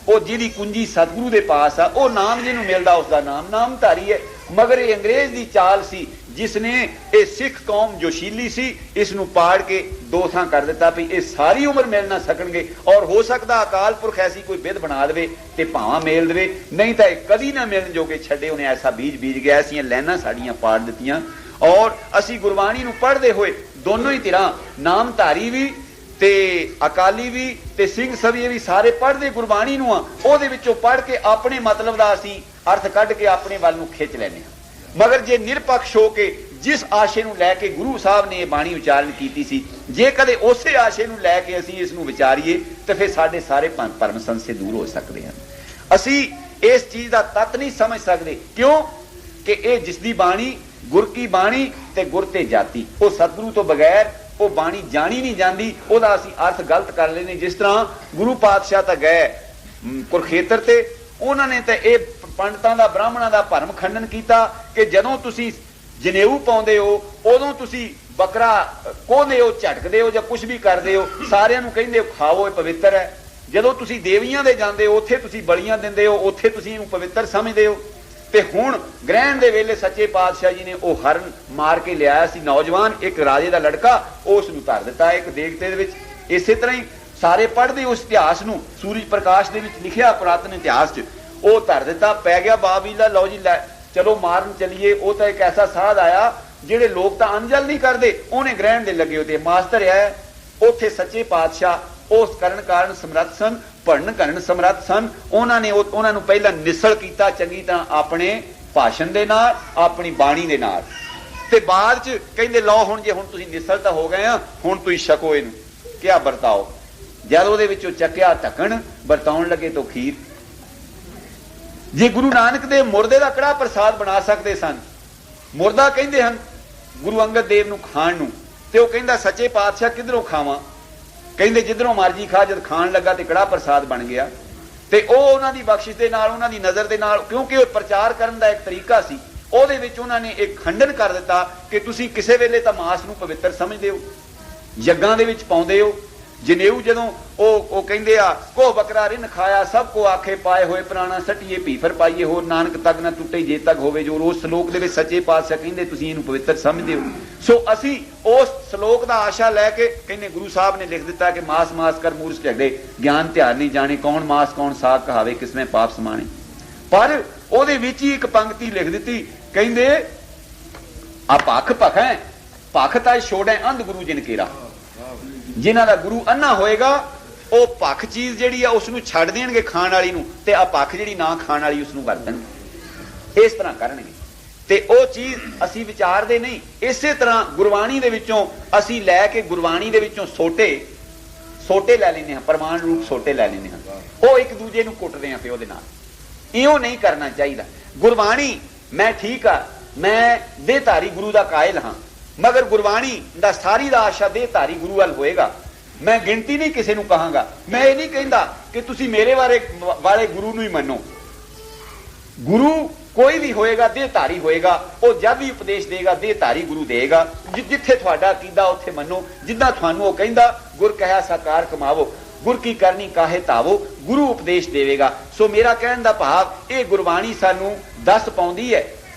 ਉਹ ਜਿਹਦੀ ਕੁੰਜੀ ਸਤਿਗੁਰੂ ਦੇ ਪਾਸ ਆ, ਉਹ ਨਾਮ ਜਿਹਨੂੰ ਮਿਲਦਾ ਉਸ ਦਾ ਨਾਮ ਨਾਮਧਾਰੀ ਹੈ। ਮਗਰ ਇਹ ਅੰਗਰੇਜ਼ ਦੀ ਚਾਲ ਸੀ, ਜਿਸ ਨੇ ਇਹ ਸਿੱਖ ਕੌਮ ਜੋਸ਼ੀਲੀ ਸੀ, ਇਸ ਨੂੰ ਪਾੜ ਕੇ ਦੋ ਥਾਂ ਕਰ ਦਿੱਤਾ ਵੀ ਇਹ ਸਾਰੀ ਉਮਰ ਮਿਲ ਨਾ ਸਕਣਗੇ, ਔਰ ਹੋ ਸਕਦਾ ਅਕਾਲ ਪੁਰਖ ਐਸੀ ਕੋਈ ਬਿਧ ਬਣਾ ਦੇਵੇ ਤੇ ਭਾਵਾਂ ਮੇਲ ਦੇਵੇ, ਨਹੀਂ ਤਾਂ ਇਹ ਕਦੀ ਨਾ ਮਿਲਣ ਜੋਗੇ ਛੱਡੇ। ਉਹਨੇ ਐਸਾ ਬੀਜ ਗਿਆ, ਐਸੀਆਂ ਲੈਣਾ ਸਾਡੀਆਂ ਪਾੜ ਦਿੱਤੀਆਂ। ਔਰ ਅਸੀਂ ਗੁਰਬਾਣੀ ਨੂੰ ਪੜ੍ਹਦੇ ਹੋਏ ਦੋਨੋਂ ਹੀ ਧਿਰਾਂ, ਨਾਮਧਾਰੀ ਵੀ ਤੇ ਅਕਾਲੀ ਵੀ ਤੇ ਸਿੰਘ ਸਭੀਏ ਵੀ ਸਾਰੇ ਪੜ੍ਹਦੇ ਗੁਰਬਾਣੀ ਨੂੰ ਆ। ਉਹਦੇ ਵਿੱਚੋਂ ਪੜ੍ਹ ਕੇ ਆਪਣੇ ਮਤਲਬ ਦਾ ਅਸੀਂ ਅਰਥ ਕੱਢ ਕੇ ਆਪਣੇ ਵੱਲ ਨੂੰ ਖਿੱਚ ਲੈਂਦੇ ਹਾਂ। ਮਗਰ ਜੇ ਨਿਰਪੱਖ ਹੋ ਕੇ ਜਿਸ ਆਸ਼ੇ ਨੂੰ ਲੈ ਕੇ ਗੁਰੂ ਸਾਹਿਬ ਨੇ ਇਹ ਬਾਣੀ ਉਚਾਰਨ ਕੀਤੀ ਸੀ, ਜੇ ਕਦੇ ਉਸੇ ਆਸ਼ੇ ਨੂੰ ਲੈ ਕੇ ਅਸੀਂ ਇਸ ਨੂੰ ਵਿਚਾਰੀਏ ਤੇ ਫਿਰ ਸਾਡੇ ਸਾਰੇ ਭਰਮ ਸੰਸੇ ਦੂਰ ਹੋ ਸਕਦੇ ਹਨ। ਅਸੀਂ ਇਸ ਚੀਜ਼ ਦਾ ਤੱਤ ਨਹੀਂ ਸਮਝ ਸਕਦੇ, ਕਿਉਂ ਕਿ ਇਹ ਜਿਸ ਦੀ ਬਾਣੀ ਗੁਰ ਕੀ ਬਾਣੀ ਤੇ ਗੁਰ ਤੇ ਜਾਤੀ, ਉਹ ਸਤਿਗੁਰੂ ਤੋਂ ਬਗੈਰ ਉਹ ਬਾਣੀ ਜਾਣੀ ਨਹੀਂ ਜਾਂਦੀ। ਉਹਦਾ ਅਸੀਂ ਅਰਥ ਗਲਤ ਕਰ ਲੈਂਦੇ। ਜਿਸ ਤਰ੍ਹਾਂ ਗੁਰੂ ਪਾਤਸ਼ਾਹ ਤਾਂ ਗਏ ਕੁਰਖੇਤਰ ਤੇ, ਉਹਨਾਂ ਨੇ ਤਾਂ ਇਹ ਪੰਡਤਾਂ ਦਾ ਬ੍ਰਾਹਮਣਾਂ ਦਾ ਭਰਮ ਖੰਡਨ ਕੀਤਾ ਕਿ ਜਦੋਂ ਤੁਸੀਂ ਜਨੇਊ ਪਾਉਂਦੇ ਹੋ ਉਦੋਂ ਤੁਸੀਂ ਬੱਕਰਾ ਕੋਹਦੇ ਹੋ, ਝਟਕਦੇ ਹੋ ਜਾਂ ਕੁਝ ਵੀ ਕਰਦੇ ਹੋ, ਸਾਰਿਆਂ ਨੂੰ ਕਹਿੰਦੇ ਹੋ ਖਾਓ ਇਹ ਪਵਿੱਤਰ ਹੈ। ਜਦੋਂ ਤੁਸੀਂ ਦੇਵੀਆਂ ਦੇ ਜਾਂਦੇ ਹੋ ਉੱਥੇ ਤੁਸੀਂ ਬਲੀਆਂ ਦਿੰਦੇ ਹੋ, ਉੱਥੇ ਤੁਸੀਂ ਇਹਨੂੰ ਪਵਿੱਤਰ ਸਮਝਦੇ ਹੋ। ਤੇ ਹੁਣ ਗ੍ਰਹਿਣ ਦੇ ਵੇਲੇ ਸੱਚੇ ਪਾਤਸ਼ਾਹ ਜੀ ਨੇ ਉਹ ਹਰਨ ਮਾਰ ਕੇ ਲਿਆਇਆ ਸੀ ਨੌਜਵਾਨ, ਇੱਕ ਰਾਜੇ ਦਾ ਲੜਕਾ, ਉਸ ਨੂੰ ਧਰ ਦਿੱਤਾ ਇੱਕ ਦੇਗਤੇ ਦੇ ਵਿੱਚ। ਇਸੇ ਤਰ੍ਹਾਂ ਹੀ ਸਾਰੇ ਪੜ੍ਹਦੇ ਉਸ ਇਤਿਹਾਸ ਨੂੰ, ਸੂਰਜ ਪ੍ਰਕਾਸ਼ ਦੇ ਵਿੱਚ ਲਿਖਿਆ ਪੁਰਾਤਨ ਇਤਿਹਾਸ 'ਚ, ਉਹ ਧਰ ਦਿੱਤਾ। ਪੈ ਗਿਆ ਬਾਬੀਲਾ, ਲਓ ਜੀ ਲੈ ਚਲੋ ਮਾਰਨ ਚਲੀਏ। ਉਹ ਤਾਂ ਇੱਕ ਐਸਾ ਸਾਧ ਆਇਆ ਜਿਹੜੇ ਲੋਕ ਤਾਂ ਅੰਜਲ ਨਹੀਂ ਕਰਦੇ, ਉਹਨੇ ਗ੍ਰਹਿਣ ਦੇ ਲੱਗੇ ਉਹਦੇ ਮਾਸਟਰ ਹੈ। ਉੱਥੇ ਸੱਚੇ ਪਾਤਸ਼ਾਹ ਉਸ ਕਰਨ ਕਾਰਨ ਸਮਰੱਥ ਸਨ, ਪੜਨ ਕਰਨ ਸਮਰੱਥ ਸਨ। ਉਹਨਾਂ ਨੇ ਉਹਨਾਂ ਨੂੰ ਪਹਿਲਾਂ ਨਿਸਲ ਕੀਤਾ ਚੰਗੀ ਤਰ੍ਹਾਂ ਆਪਣੇ ਭਾਸ਼ਣ ਦੇ ਨਾਲ, ਆਪਣੀ ਬਾਣੀ ਦੇ ਨਾਲ, ਤੇ ਬਾਅਦ ਚ ਕਹਿੰਦੇ ਲਓ ਹੁਣ ਜੇ ਹੁਣ ਤੁਸੀਂ ਨਿਸਲ ਤਾਂ ਹੋ ਗਏ ਆ, ਹੁਣ ਤੁਸੀਂ ਛਕੋ ਇਹਨੂੰ, ਕਿਆ ਵਰਤਾਓ। ਜਦ ਉਹਦੇ ਵਿੱਚੋਂ ਚੱਕਿਆ ਢੱਕਣ, ਵਰਤਾਉਣ ਲੱਗੇ ਤਾਂ ਖੀਰ। ਜੇ ਗੁਰੂ ਨਾਨਕ ਦੇ ਮੁਰਦੇ ਦਾ ਕੜਾਹ ਪ੍ਰਸਾਦ ਬਣਾ ਸਕਦੇ ਸਨ, ਮੁਰਦਾ ਕਹਿੰਦੇ ਹਨ ਗੁਰੂ ਅੰਗਦ ਦੇਵ ਨੂੰ ਖਾਣ ਨੂੰ, ਤੇ ਉਹ ਕਹਿੰਦਾ ਸੱਚੇ ਪਾਤਸ਼ਾਹ ਕਿਧਰੋਂ ਖਾਵਾਂ, ਕਹਿੰਦੇ ਜਿੱਧਰੋਂ ਮਰਜੀ ਖਾ। ਜਦ ਖਾਣ ਲੱਗਾ ਤੇ ਕੜਾਹ ਪ੍ਰਸਾਦ ਬਣ ਗਿਆ। ਤੇ ਉਹ ਉਹਨਾਂ ਦੀ ਬਖਸ਼ਿਸ਼ ਦੇ ਨਾਲ, ਉਹਨਾਂ ਦੀ ਨਜ਼ਰ ਦੇ ਨਾਲ, ਕਿਉਂਕਿ ਉਹ ਪ੍ਰਚਾਰ ਕਰਨ ਦਾ ਇੱਕ ਤਰੀਕਾ ਸੀ, ਉਹਦੇ ਵਿੱਚ ਉਹਨਾਂ ਨੇ ਇੱਕ ਖੰਡਨ ਕਰ ਦਿੱਤਾ ਕਿ ਤੁਸੀਂ ਕਿਸੇ ਵੇਲੇ ਤਾਂ ਮਾਸ ਨੂੰ ਪਵਿੱਤਰ ਸਮਝਦੇ ਹੋ, ਯੱਗਾਂ ਦੇ ਵਿੱਚ ਪਾਉਂਦੇ ਹੋ। ਜਨੇਊ ਜਦੋਂ ਉਹ ਕਹਿੰਦੇ ਆ ਕੋ ਬੱਕਰਾ ਰਿਨ ਖਾਇਆ ਸਭ ਕੋ ਆਖੇ ਪਾਏ ਹੋਏ ਪ੍ਰਾਣਾ ਸਟੀਏ ਭੀਫਰ ਪਾਈਏ ਹੋਰ ਨਾਨਕ ਤੱਕ ਨਾ ਟੁੱਟੇ ਜੇ ਤੱਕ ਹੋਵੇ ਜੋ। ਉਸ ਸ਼ਲੋਕ ਦੇ ਵਿੱਚ ਸੱਚੇ ਪਾਤਸ਼ਾਹ ਕਹਿੰਦੇ ਤੁਸੀਂ ਇਹਨੂੰ ਪਵਿੱਤਰ ਸਮਝਦੇ ਹੋ। ਸੋ ਅਸੀਂ ਉਸ ਸ਼ਲੋਕ ਦਾ ਆਸ਼ਾ ਲੈ ਕੇ ਕਹਿੰਦੇ ਗੁਰੂ ਸਾਹਿਬ ਨੇ ਲਿਖ ਦਿੱਤਾ ਕਿ ਮਾਸ ਮਾਸ ਕਰ ਮੂਰਸ ਝਗੜੇ ਗਿਆਨ ਧਿਆਨ ਨਹੀਂ ਜਾਣੇ, ਕੌਣ ਮਾਸ ਕੌਣ ਸਾਗ ਕਹਾਵੇ ਕਿਸਮੇ ਪਾਪ ਸਮਾਣੇ। ਪਰ ਉਹਦੇ ਵਿੱਚ ਹੀ ਇੱਕ ਪੰਕਤੀ ਲਿਖ ਦਿੱਤੀ, ਕਹਿੰਦੇ ਆ ਭਖ ਭਖੈ ਭਖ ਤਾਂ ਛੋੜੈ ਅੰਧ ਗੁਰੂ ਜਿਨ ਕੇਰਾ। ਜਿਨ੍ਹਾਂ ਦਾ ਗੁਰੂ ਅੰਨਾ ਹੋਏਗਾ ਉਹ ਭਖ ਚੀਜ਼ ਜਿਹੜੀ ਆ ਉਸ ਨੂੰ ਛੱਡ ਦੇਣਗੇ ਖਾਣ ਵਾਲੀ ਨੂੰ, ਤੇ ਆ ਭਖ ਜਿਹੜੀ ਨਾ ਖਾਣ ਵਾਲੀ ਉਸ ਨੂੰ ਵਰਤਣਗੇ। ਇਸ ਤਰ੍ਹਾਂ ਕਰਨਗੇ ਤੇ ਉਹ ਚੀਜ਼ ਅਸੀਂ ਵਿਚਾਰਦੇ ਨਹੀਂ। ਇਸੇ ਤਰ੍ਹਾਂ ਗੁਰਬਾਣੀ ਦੇ ਵਿੱਚੋਂ ਅਸੀਂ ਲੈ ਕੇ ਗੁਰਬਾਣੀ ਦੇ ਵਿੱਚੋਂ ਸੋਟੇ ਲੈ ਲੈਂਦੇ ਹਾਂ, ਪ੍ਰਮਾਣ ਰੂਪ ਸੋਟੇ ਲੈ ਲੈਂਦੇ ਹਾਂ, ਉਹ ਇੱਕ ਦੂਜੇ ਨੂੰ ਕੁੱਟਦੇ ਹਾਂ। ਫਿਰ ਉਹਦੇ ਨਾਲ ਇਉਂ ਨਹੀਂ ਕਰਨਾ ਚਾਹੀਦਾ। ਗੁਰਬਾਣੀ ਮੈਂ ਠੀਕ ਆ, ਮੈਂ ਦੇਹਧਾਰੀ ਗੁਰੂ ਦਾ ਕਾਇਲ ਹਾਂ, ਮਗਰ ਗੁਰਬਾਣੀ ਦਾ ਸਾਰੀ ਦਾ ਆਸ਼ਾ ਦੇਹਧਾਰੀ ਗੁਰੂ ਵੱਲ ਹੋਏਗਾ। ਮੈਂ ਗਿਣਤੀ ਨਹੀਂ ਕਿਸੇ ਨੂੰ ਕਹਾਂਗਾ, ਮੈਂ ਇਹ ਨਹੀਂ ਕਹਿੰਦਾ ਕਿ ਤੁਸੀਂ ਮੇਰੇ ਵਾਲੇ ਗੁਰੂ ਨੂੰ ਹੀ ਮੰਨੋ। ਗੁਰੂ ਕੋਈ ਵੀ ਹੋਏਗਾ ਦੇਹਧਾਰੀ ਹੋਏਗਾ, ਉਹ ਜਦ ਵੀ ਉਪਦੇਸ਼ ਦੇਗਾ ਦੇਹਧਾਰੀ ਗੁਰੂ ਦੇਗਾ। ਜਿੱਥੇ ਤੁਹਾਡਾ ਅਕੀਦਾ ਉੱਥੇ ਮੰਨੋ, ਜਿੱਦਾਂ ਤੁਹਾਨੂੰ ਉਹ ਕਹਿੰਦਾ ਗੁਰ ਕਹਿਆ ਸਾਕਾਰ ਕਮਾਵੋ, ਗੁਰ ਕੀ ਕਰਨੀ ਕਾਹੇ ਧਾਵੋ, ਗੁਰੂ ਉਪਦੇਸ਼ ਦੇਵੇਗਾ। ਸੋ ਮੇਰਾ ਕਹਿਣ ਦਾ ਭਾਵ ਇਹ ਗੁਰਬਾਣੀ ਸਾਨੂੰ ਦੱਸ ਪਾਉਂਦੀ ਹੈ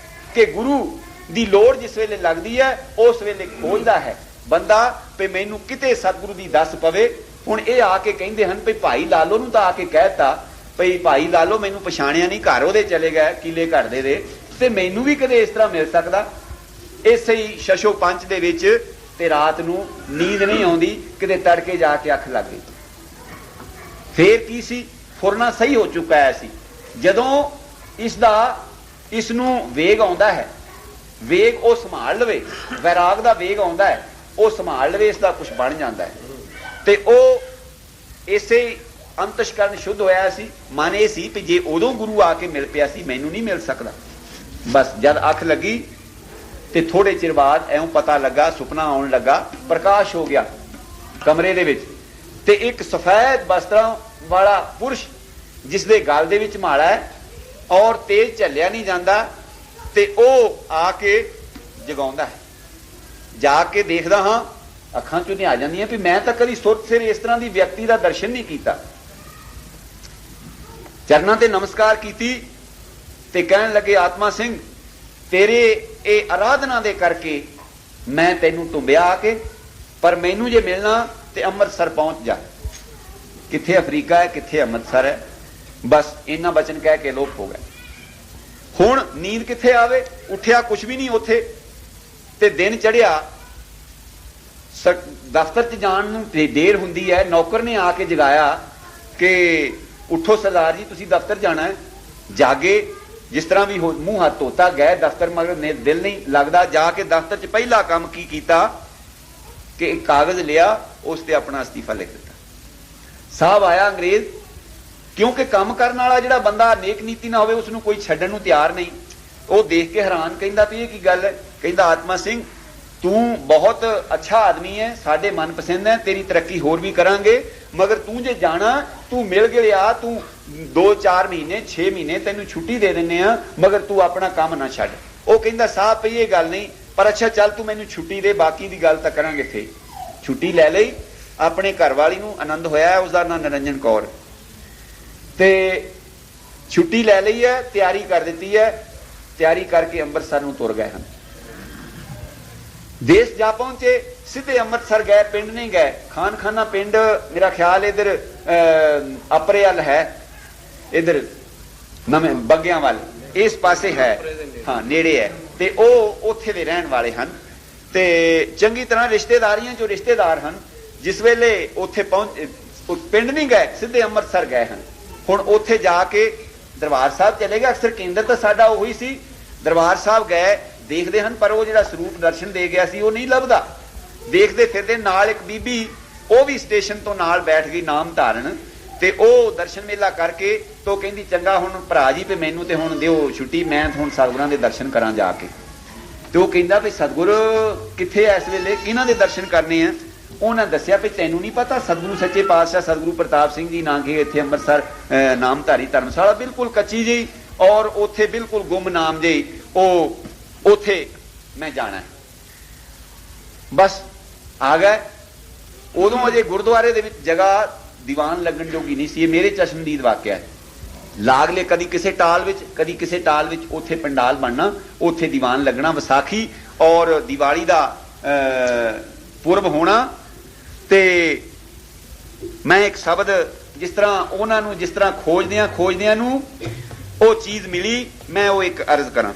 ਕਿ ਗੁਰੂ ਦੀ ਲੋੜ ਜਿਸ ਵੇਲੇ ਲੱਗਦੀ ਹੈ ਉਸ ਵੇਲੇ ਖੋਜਦਾ ਹੈ ਬੰਦਾ ਵੀ ਮੈਨੂੰ ਕਿਤੇ ਸਤਿਗੁਰੂ ਦੀ ਦੱਸ ਪਵੇ। ਹੁਣ ਇਹ ਆ ਕੇ ਕਹਿੰਦੇ ਹਨ ਵੀ ਭਾਈ ਲਾਲੋ ਨੂੰ ਤਾਂ ਆ ਕੇ ਕਹਿਤਾ ਭਈ ਭਾਈ ਲਾਲੋ ਮੈਨੂੰ ਪਛਾਣਿਆ ਨਹੀਂ, ਘਰ ਉਹਦੇ ਚਲੇ ਗਏ ਕੀਲੇ ਘੜਦੇ ਦੇ, ਤੇ ਮੈਨੂੰ ਵੀ ਕਦੇ ਇਸ ਤਰ੍ਹਾਂ ਮਿਲ ਸਕਦਾ। ਇਸੇ ਹੀ ਸ਼ਸ਼ੋ ਪੰਚ ਦੇ ਵਿੱਚ ਤੇ ਰਾਤ ਨੂੰ ਨੀਂਦ ਨਹੀਂ ਆਉਂਦੀ, ਕਿਤੇ ਤੜਕੇ ਜਾ ਕੇ ਅੱਖ ਲੱਗ ਗਈ। ਫੇਰ ਕੀ ਸੀ, ਫੁਰਨਾ ਸਹੀ ਹੋ ਚੁੱਕਾ ਹੈ ਸੀ। ਜਦੋਂ ਇਸ ਨੂੰ ਵੇਗ ਆਉਂਦਾ ਹੈ, ਵੇਗ ਉਹ ਸੰਭਾਲ ਲਵੇ, ਵੈਰਾਗ ਦਾ ਵੇਗ ਆਉਂਦਾ ਹੈ, ਉਹ ਸੰਭਾਲ ਲਵੇ, ਇਸ ਦਾ ਕੁਝ ਬਣ ਜਾਂਦਾ ਹੈ। ਤੇ ਉਹ ਇਸੇ ਅੰਤਸ਼ਕਰਨ ਸ਼ੁੱਧ ਹੋਇਆ ਸੀ। ਮਨ ਇਹ ਸੀ ਵੀ ਜੇ ਉਦੋਂ ਗੁਰੂ ਆ ਕੇ ਮਿਲ ਪਿਆ ਸੀ ਮੈਨੂੰ ਨਹੀਂ ਮਿਲ ਸਕਦਾ। ਬਸ ਜਦ ਅੱਖ ਲੱਗੀ ਤੇ ਥੋੜੇ ਚਿਰ ਬਾਅਦ ਐਉਂ ਪਤਾ ਲੱਗਾ, ਸੁਪਨਾ ਆਉਣ ਲੱਗਾ, ਪ੍ਰਕਾਸ਼ ਹੋ ਗਿਆ ਕਮਰੇ ਦੇ ਵਿੱਚ, ਤੇ ਇੱਕ ਸਫੈਦ ਵਸਤਰਾਂ ਵਾਲਾ ਪੁਰਸ਼ ਜਿਸ ਦੇ ਗਲ ਦੇ ਵਿੱਚ ਮਾਲਾ ਹੈ ਔਰ ਤੇਜ਼ ਝੱਲਿਆ ਨਹੀਂ ਜਾਂਦਾ, ਤੇ ਉਹ ਆ ਕੇ ਜਗਾਉਂਦਾ ਹੈ। ਜਾ ਕੇ ਦੇਖਦਾ ਹਾਂ, ਅੱਖਾਂ ਚੋਂ ਨਹੀਂ ਆ ਜਾਂਦੀਆਂ ਵੀ ਮੈਂ ਤਾਂ ਕਦੀ ਸੁਰਤ ਸਿਰ ਇਸ ਤਰ੍ਹਾਂ ਦੀ ਵਿਅਕਤੀ ਦਾ ਦਰਸ਼ਨ ਨਹੀਂ ਕੀਤਾ। ਚਰਨਾਂ ਤੇ ਨਮਸਕਾਰ ਕੀਤੀ ਤੇ ਕਹਿਣ ਲੱਗੇ ਆਤਮਾ ਸਿੰਘ ਤੇਰੇ ਇਹ ਆਰਾਧਨਾ ਦੇ ਕਰਕੇ ਮੈਂ ਤੈਨੂੰ ਟੁੰਬਿਆ ਆ ਕੇ, ਪਰ ਮੈਨੂੰ ਜੇ ਮਿਲਣਾ ਤੇ ਅੰਮ੍ਰਿਤਸਰ ਪਹੁੰਚ ਜਾ। ਕਿੱਥੇ ਅਫਰੀਕਾ ਹੈ, ਕਿੱਥੇ ਅੰਮ੍ਰਿਤਸਰ ਹੈ। ਬਸ ਇੰਨਾ ਬਚਨ ਕਹਿ ਕੇ ਲੋਪ ਹੋ ਗਏ। ਹੁਣ ਨੀਂਦ ਕਿੱਥੇ ਆਵੇ, ਉੱਠਿਆ ਕੁਛ ਵੀ ਨਹੀਂ ਉੱਥੇ, ਤੇ ਦਿਨ ਚੜਿਆ। ਦਫ਼ਤਰ 'ਚ ਜਾਣ ਨੂੰ ਦੇਰ ਹੁੰਦੀ ਹੈ, ਨੌਕਰ ਨੇ ਆ ਕੇ ਜਗਾਇਆ ਕਿ ਉੱਠੋ ਸਰਦਾਰ ਜੀ ਤੁਸੀਂ ਦਫ਼ਤਰ ਜਾਣਾ ਹੈ। ਜਾਗੇ, ਜਿਸ ਤਰ੍ਹਾਂ ਵੀ ਮੂੰਹ ਹੱਥ ਧੋਤਾ, ਗਏ ਦਫ਼ਤਰ, ਮਗਰ ਦਿਲ ਨਹੀਂ ਲੱਗਦਾ। ਜਾ ਕੇ ਦਫ਼ਤਰ 'ਚ ਪਹਿਲਾ ਕੰਮ ਕੀ ਕੀਤਾ ਕਿ ਇੱਕ ਕਾਗਜ਼ ਲਿਆ, ਉਸ ਤੇ ਆਪਣਾ ਅਸਤੀਫਾ ਲਿਖ ਦਿੱਤਾ। ਸਾਹਿਬ ਆਇਆ ਅੰਗਰੇਜ਼, ਕਿਉਂਕਿ ਕੰਮ ਕਰਨ ਵਾਲਾ ਜਿਹੜਾ ਬੰਦਾ ਨੇਕ ਨੀਤੀ ਨਾ ਹੋਵੇ ਉਸ ਨੂੰ ਕੋਈ ਛੱਡਣ ਨੂੰ ਤਿਆਰ ਨਹੀਂ। ਉਹ ਦੇਖ ਕੇ ਹੈਰਾਨ, ਕਹਿੰਦਾ ਵੀ ਇਹ ਕੀ ਗੱਲ ਹੈ। ਕਹਿੰਦਾ ਆਤਮਾ ਸਿੰਘ ਤੂੰ ਬਹੁਤ ਅੱਛਾ ਆਦਮੀ ਹੈ, ਸਾਡੇ ਮਨਪਸੰਦ ਹੈ, ਤੇਰੀ ਤਰੱਕੀ ਹੋਰ ਵੀ ਕਰਾਂਗੇ, ਮਗਰ ਤੂੰ ਜੇ ਜਾਣਾ ਤੂੰ ਮਿਲ ਗਿਆ, ਤੂੰ 2-4 ਮਹੀਨੇ 6 ਮਹੀਨੇ ਤੈਨੂੰ ਛੁੱਟੀ ਦੇ ਦਿੰਨੇ ਆ, ਮਗਰ ਤੂੰ ਆਪਣਾ ਕੰਮ ਨਾ ਛੱਡ। ਉਹ ਕਹਿੰਦਾ ਸਾਹਿਬ ਭਈ ਇਹ ਗੱਲ ਨਹੀਂ, ਪਰ ਅੱਛਾ ਚੱਲ ਤੂੰ ਮੈਨੂੰ ਛੁੱਟੀ ਦੇ, ਬਾਕੀ ਦੀ ਗੱਲ ਤਾਂ ਕਰਾਂਗੇ ਇੱਥੇ। ਛੁੱਟੀ ਲੈ ਲਈ। ਆਪਣੇ ਘਰ ਵਾਲੀ ਨੂੰ ਆਨੰਦ ਹੋਇਆ, ਉਸਦਾ ਨਾਂ ਨਿਰੰਜਨ ਕੌਰ, ਤੇ ਛੁੱਟੀ ਲੈ ਲਈ ਹੈ, ਤਿਆਰੀ ਕਰ ਦਿੱਤੀ ਹੈ। ਤਿਆਰੀ ਕਰਕੇ ਅੰਮ੍ਰਿਤਸਰ ਨੂੰ ਤੁਰ ਗਏ ਹਨ। ਦੇਸ਼ ਜਾ ਪਹੁੰਚੇ, ਸਿੱਧੇ ਅੰਮ੍ਰਿਤਸਰ ਗਏ, ਪਿੰਡ ਨਹੀਂ ਗਏ। ਖਾਨਖਾਨਾ ਪਿੰਡ ਮੇਰਾ ਖਿਆਲ ਇਧਰ ਅਪਰੇ ਵੱਲ ਹੈ, ਇਧਰ ਨਵੇਂ ਬੱਗਿਆਂ ਵੱਲ ਇਸ ਪਾਸੇ ਹੈ, ਹਾਂ ਨੇੜੇ ਹੈ, ਤੇ ਉਹ ਉੱਥੇ ਦੇ ਰਹਿਣ ਵਾਲੇ ਹਨ ਤੇ ਚੰਗੀ ਤਰ੍ਹਾਂ ਰਿਸ਼ਤੇਦਾਰੀਆਂ ਚੋਂ ਰਿਸ਼ਤੇਦਾਰ ਹਨ। ਜਿਸ ਵੇਲੇ ਉੱਥੇ ਪਿੰਡ ਨਹੀਂ ਗਏ, ਸਿੱਧੇ ਅੰਮ੍ਰਿਤਸਰ ਗਏ ਹਨ। ਹੁਣ ਉੱਥੇ ਜਾ ਕੇ ਦਰਬਾਰ ਸਾਹਿਬ ਚਲੇ ਗਏ। ਅਕਸਰ ਕੇਂਦਰ ਤਾਂ ਸਾਡਾ ਉਹੀ ਸੀ। ਦਰਬਾਰ ਸਾਹਿਬ ਗਏ, ਦੇਖਦੇ ਹਨ, ਪਰ ਉਹ ਜਿਹੜਾ ਸਰੂਪ ਦਰਸ਼ਨ ਦੇ ਗਿਆ ਸੀ ਉਹ ਨਹੀਂ ਲੱਭਦਾ। ਦੇਖਦੇ ਫਿਰਦੇ ਨਾਲ ਇੱਕ ਬੀਬੀ, ਉਹ ਵੀ ਸਟੇਸ਼ਨ ਤੋਂ ਨਾਲ ਬੈਠ ਗਈ ਨਾਮ ਧਾਰਨ, ਤੇ ਉਹ ਦਰਸ਼ਨ ਮੇਲਾ ਕਰਕੇ ਤੋਂ ਕਹਿੰਦੀ ਚੰਗਾ ਹੁਣ ਭਰਾ ਜੀ ਤੇ ਮੈਨੂੰ ਤੇ ਹੁਣ ਦਿਓ ਛੁੱਟੀ, ਮੈਂ ਹੁਣ ਸਤਿਗੁਰਾਂ ਦੇ ਦਰਸ਼ਨ ਕਰਾਂ ਜਾ ਕੇ। ਤੇ ਉਹ ਕਹਿੰਦਾ ਵੀ ਸਤਿਗੁਰ ਕਿੱਥੇ ਐ ਇਸ ਵੇਲੇ, ਕਿਹਨਾਂ ਦੇ ਦਰਸ਼ਨ ਕਰਨੇ ਆ। उन्हें दसिया भी तैनू नहीं पता सतगुरु सच्चे पातशाह सतगुरु प्रताप सिंह जी ना के इत्थे अंमृतसर नामधारी धर्मशाला बिल्कुल कच्ची जी और उत्थे बिल्कुल गुमनाम जी उथे मैं जाना है। बस आ गए। उदों अजे गुरुद्वारे दे विच जगह दीवान लगन जोगी नहीं सी। ये मेरे चश्मदीद वाकया है। लागले कदी किसे टाल विच कदी किसे टाल विच उथे पंडाल बनना, उथे दीवान लगना, विसाखी और दिवाली दा पुरब होना। ते मैं एक शब्द जिस तरह उन्होंने जिस तरह खोजदियां नूं वो चीज मिली, मैं वो एक अर्ज करा।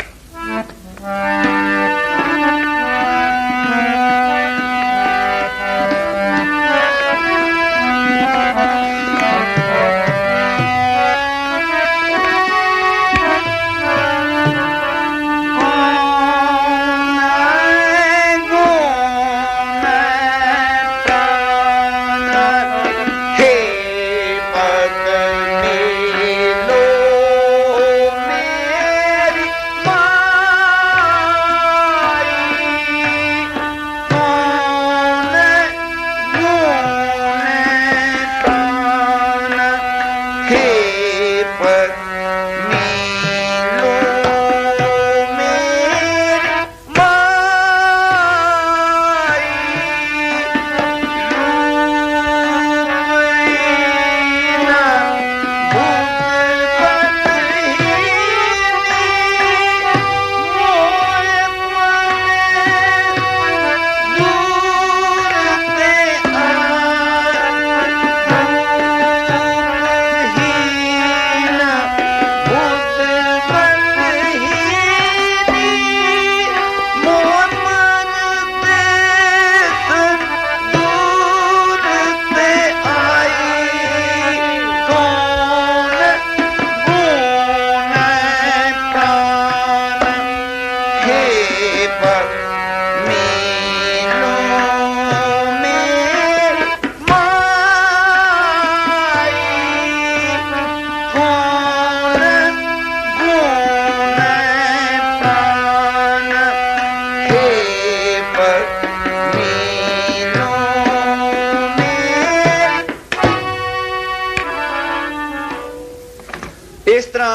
इस तरह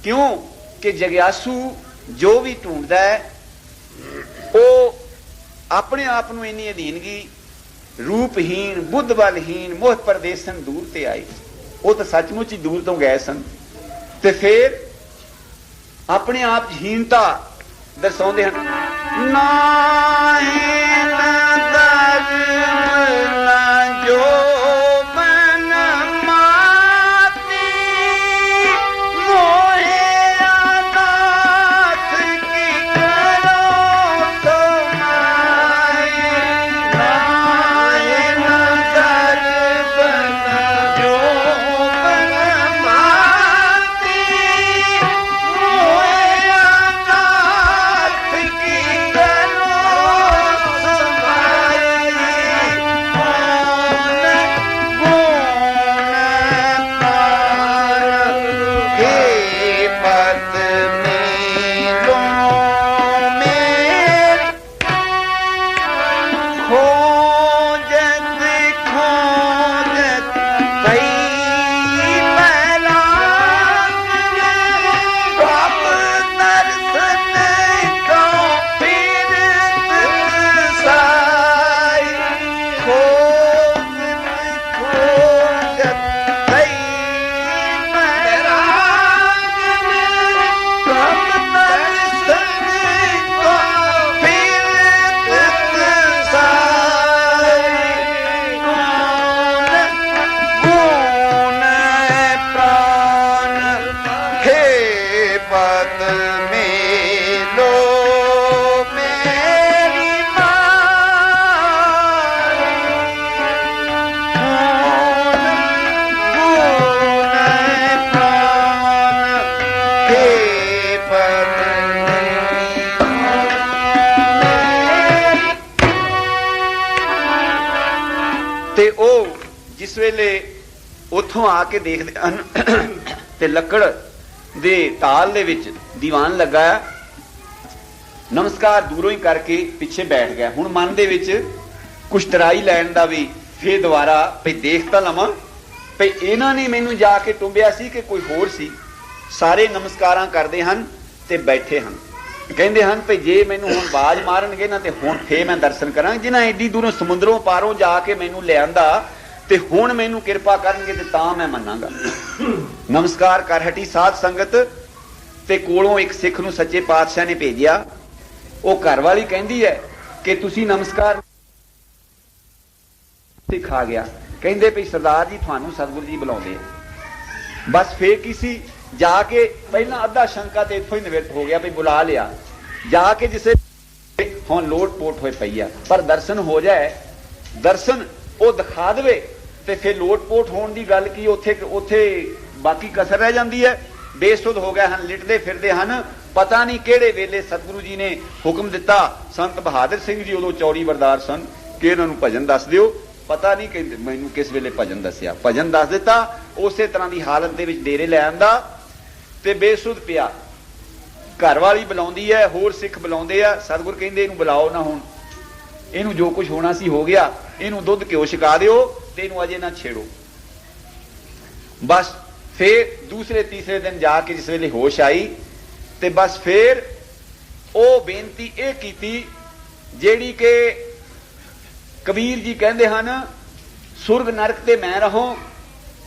क्यों कि जग्यासू जो भी ढूंढता है वो अपने आप को इन्नी अधीनगी रूपहीन बुद्ध बलहीन मोह परदेसन दूर ते आए। वो तो सचमुच ही दूर तो गए सन ते फिर अपने आप हीनता दर्शाते हैं। जो उथों आके देखते हैं लकड़ दे ताल दे विच दीवान लगा, नमस्कार दूरों ही करके पिछे बैठ गया। हुण मन दे विच कुश्तराई लैन का भी फिर दोबारा भी देख तो लवां भी इन्हां ने मैनू जाके टुंबिया सी कि कोई होर सी। सारे नमस्कारां करदे हन ते बैठे हन, कहंदे हन भी जे मैनू हुण आवाज मारनगे ना ते हुण फिर मैं दर्शन करां। जिन्हां एडी दूरों समुद्रों पारों जाके मैनू लिआंदा ते हुण मैनू किरपा करनगे ते तां मैं मन्नांगा। नमस्कार कर हटी साध संगत ते कोलों एक सिख नूं सच्चे पातशाह ने भेजिया। वो घर वाली कहंदी है कि तुसीं नमस्कार सिख आ गया, कहंदे भी सरदार जी थानू सतगुरु जी बुलाउंदे। बस फिर किसी जाके पहला अद्धा शंका तो इत्थों ही निवृत्त हो गया भी बुला लिया। जाके जिसे हुण लोट पोट होए पई आ, पर दर्शन हो जाए, दर्शन वो दिखा दे ते फिर लोट पोट होने की गल की उथे उथे बाकी कसर रह जाती है। बेसुध हो गए हैं, लिटते फिरते हैं। पता नहीं किहड़े वेले सतगुरु जी ने हुक्म दिता। संत बहादुर सिंह जी उदों चौड़ी बरदार सन कि इन्हां नूं भजन दस दिओ। पता नहीं कि मैनू किस वेले भजन दसिया, भजन दस दिता। उस तरह की हालत दे विच डेरे लै आंदा ते बेसुध पिया। घर वाली बुलाउंदी है, होर सिख बुलाउंदे आ। सतगुर कहंदे इहनूं बुलाओ ना, हुण इहनूं जो कुछ होना सी हो गया, इहनूं दुध घिओ छका दिओ ते इहनूं अजे ना छेड़ो। बस फिर दूसरे तीसरे दिन जाके जिस वेले होश आई ते बस फिर ओ बेनती ये कीती जेड़ी के कबीर जी कहते हैं, सुर्ग नरक ते मैं रहूं,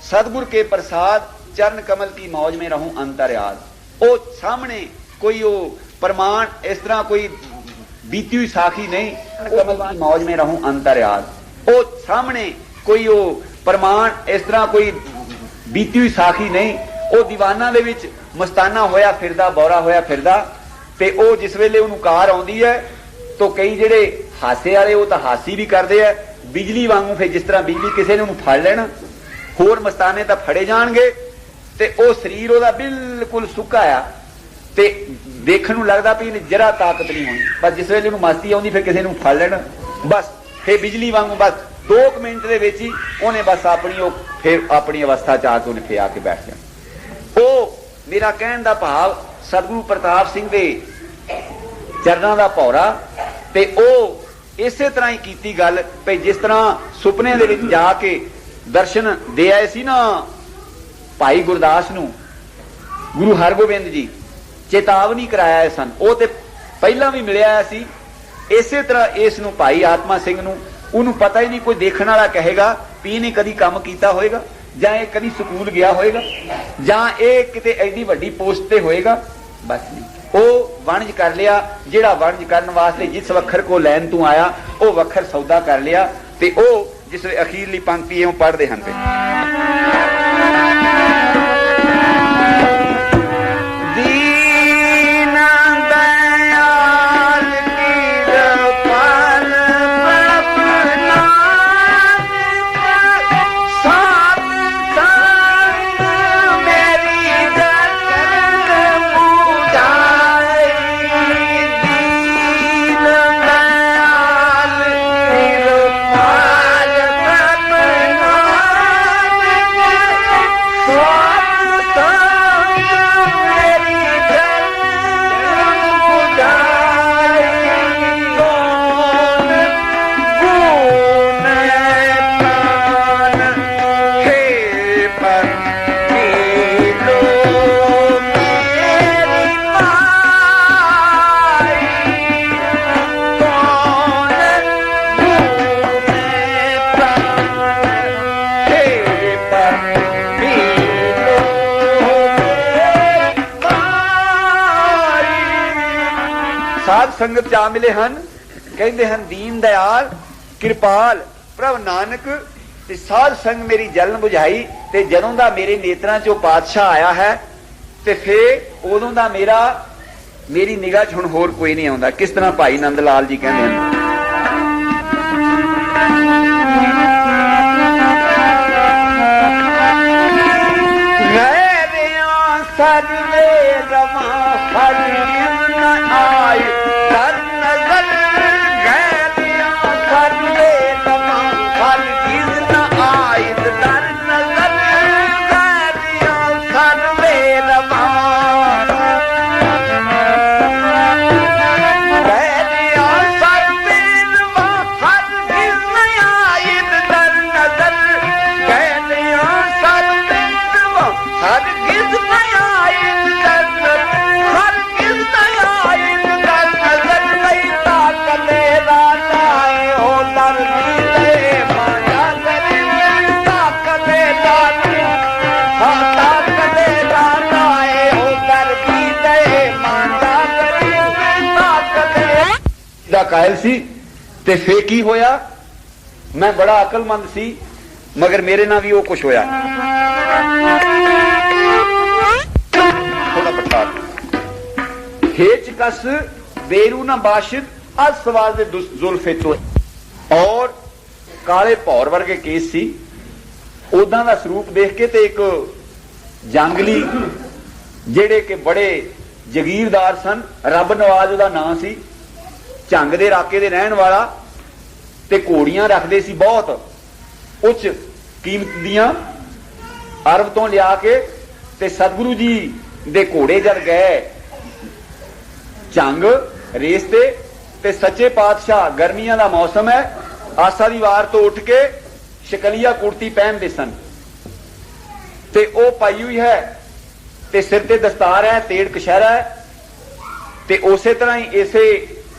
सतगुर के प्रसाद चरण कमल की मौज में रहूं अंतर्याद। ओ सामने कोई ओ प्रमाण इस तरह कोई बीती हुई साखी नहीं, कमल की मौज में रहूं अंतर्याद। ओ सामने कोई ओ प्रमाण इस तरह कोई बीती हुई साखी नहीं। ओ दीवाना दे विच मस्ताना होया फिरदा, बौरा होया फिरदा ते ओ जिस वेले उहनूं कार आउंदी है तो कई जेड़े हासे वाले वो तो हासी भी करते हैं बिजली वांगू। फिर जिस तरह बिजली किसी ने फड़ लेना, होर मस्ताने तो फड़े जाणगे ते ओ शरीर ओदा बिल्कुल सुक्का आ ते देखण नूं लगदा भी जरा ताकत नहीं होनी। बस जिस वेले उहनूं मस्ती आउंदी फिर किसी नूं फड़ लेना, बस फिर बिजली वांगू बस 2 मिनट दे विच ही उहने बस अपनी फिर अपनी अवस्था च आके उहने फिर आके बैठ जाना। ओ मेरा कहण दा भाव सतगुरु प्रताप सिंह दे चरणां दा भौरा ते ओ इसे तरह ही कीती गल भई जिस तरह सुपने दे विच जाके दर्शन दे आए सी ना भाई गुरदास नूं गुरु हरगोबिंद जी चेतावनी कराया सन। ओ ते पहला भी मिलिया सी। इसे तरह इस नूं भाई आत्मा सिंह नूं उन्होंने पता ही नहीं, कोई देखने वाला कहेगा भी इन्हें कभी काम किया होएगा जां ये कभी स्कूल गया होएगा जां ये किते एडी वड्डी पोस्ट ते होएगा। बस नहीं, वो वणज कर लिया। जिहड़ा वणज करने वास्ते जिस वखर को लैन तू आया वो वखर सौदा कर लिया ते ओ जिस अखीरली पंक्ति है पढ़ते हैं पे संगत जा मिले हन। कहते हैं दीन दयाल कृपाल प्रभ नानक ते साध संग मेरी जलन बुझाई। ते जदों दा मेरे नेत्रां चों पातशाह आया है ते फिर उदों दा मेरी निगाह च हुण होर कोई नहीं आउंदा। किस तरह भाई नंद लाल जी कहते हैं, सर्वे रमा हर आई बड़ा कायल सी ते फे की होया, मैं बड़ा अकलमंद सी मगर मेरे नाल भी वो कुछ होया। थोड़ा पठा हेच कस बेरू ना बाशिद अज सवाल दे जुल्फे तो और काले भौर वर्गे केस सी। उदा दा स्वरूप देख के ते एक जंगली जेड़े के बड़े जगीरदार सन, रब नवाज उहदा नाम सी, झंग दे इलाके दे रहन वाला ते घोड़ियां रखदे सी बहुत उच्च कीमत दियां अरब तो लिया के ते सतगुरु जी दे घोड़े जद गए झंग रेस ते सच्चे पातशाह गर्मियां दा मौसम है, आसा दी वार तो उठ के शिकलिया कुर्ती पहनते सन ते ओ पाई हुई है ते सिर ते दस्तार है, तेड़ कशहरा है ते उसे तरह ही इसे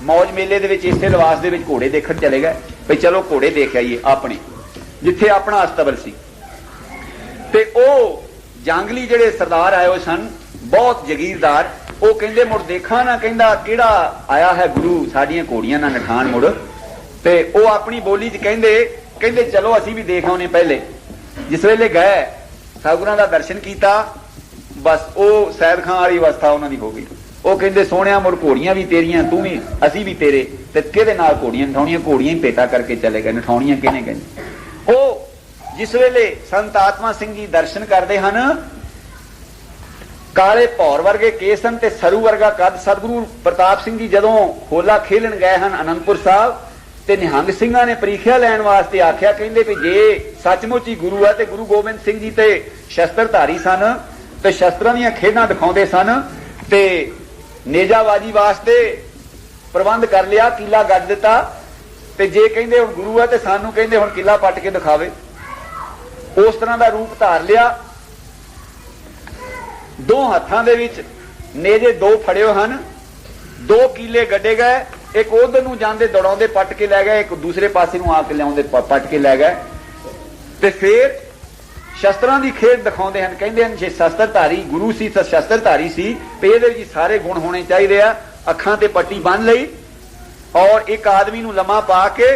मौज मेले दे विच इसे लिबास दे विच घोड़े देखण चले गए भाई चलो घोड़े देख आइए अपने जिथे अपना अस्तबल सी। ते ओ जंगली जेड़े सरदार आए सन बहुत जगीरदार, वो कहंदे मुड़ देखा ना, कहंदा किहड़ा आया है गुरु साडियां घोड़ियां ना नठान मुड़, ते ओ अपनी बोली च कहंदे चलो असीं भी देख आउने। पहले जिस वेले गए सतगुरां दा दर्शन कीता, बस ओ सैद खां वाली अवस्था उन्हां दी हो गई। ਉਹ ਕਹਿੰਦੇ ਸੋਹਣਿਆ ਮੁੜ ਘੋੜੀਆਂ ਵੀ ਤੇਰੀਆਂ, ਤੂੰ ਵੀ ਅਸੀਂ ਵੀ ਤੇਰੇ, ਤੇ ਕਿਹਦੇ ਨਾਲ ਘੋੜੀਆਂ ਨਠਾਉਣੀਆਂ? ਘੋੜੀਆਂ ਹੀ ਪੇਟਾ ਕਰਕੇ ਚਲੇ ਗਏ, ਨਠਾਉਣੀਆਂ ਕਿਹਨੇ ਕਹਿੰਦੇ। ਉਹ ਜਿਸ ਵੇਲੇ ਸੰਤ ਆਤਮਾ ਸਿੰਘ ਜੀ ਦਰਸ਼ਨ ਕਰਦੇ ਹਨ, ਕਾਲੇ ਭੌਰ ਵਰਗੇ ਕੇਸ ਹਨ ਤੇ ਸਰੂ ਵਰਗਾ ਕੱਦ। ਸਤਿਗੁਰੂ ਪ੍ਰਤਾਪ ਸਿੰਘ ਜੀ ਜਦੋਂ ਹੋਲਾ ਖੇਲਣ ਗਏ ਹਨ ਅਨੰਦਪੁਰ ਸਾਹਿਬ ਤੇ ਨਿਹੰਗ ਸਿੰਘਾਂ ਨੇ ਪ੍ਰੀਖਿਆ ਲੈਣ ਵਾਸਤੇ ਆਖਿਆ, ਕਹਿੰਦੇ ਵੀ ਜੇ ਸੱਚਮੁੱਚ ਹੀ ਗੁਰੂ ਹੈ ਤੇ ਗੁਰੂ ਗੋਬਿੰਦ ਸਿੰਘ ਜੀ ਤੇ ਸ਼ਸਤਰਧਾਰੀ ਸਨ ਤੇ ਸ਼ਸਤਰਾਂ ਦੀਆਂ ਖੇਡਾਂ ਦਿਖਾਉਂਦੇ ਸਨ ਤੇ नेजाबाजी वास्ते प्रबंध कर लिया, किला गढ़ दिता ते जे कहंदे हुण गुरु है ते सानू कहंदे हुण किला पट के दिखावे। उस तरह का रूप धार लिया। दो हत्थां दे विच नेजे दो फड़ियो हन, दो कीले गड्डे गए, एक उधर नूं जांदे दौड़ाउंदे पट के लै गए, एक दूसरे पासे नूं आके लिआउंदे पट के लै गए ते फिर शस्त्रां दी खेड दिखाउंदे हन। कहंदे हन जे शस्त्रधारी गुरु सी तां शस्त्रधारी सी ते इहदे विच सारे गुण होने चाहिए आ। अखां ते पट्टी बन लई और एक आदमी नूं लम्मा पा के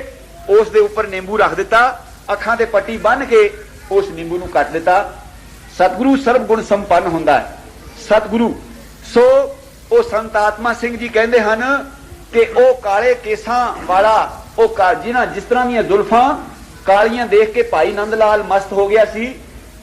उस दे उपर नींबू रख दिता, अखां ते पट्टी बन के उस नींबू नूं कट दिता। सतगुरु सर्व गुण संपन्न हुंदा है सतगुरु। सो ओ संत आत्मा सिंह जी कहंदे हन कि ओ काले केसां वाला ओ जिन्हां जिस तरह दीयां जुल्फां कालियां देख के भाई नंद लाल मस्त हो गया सी।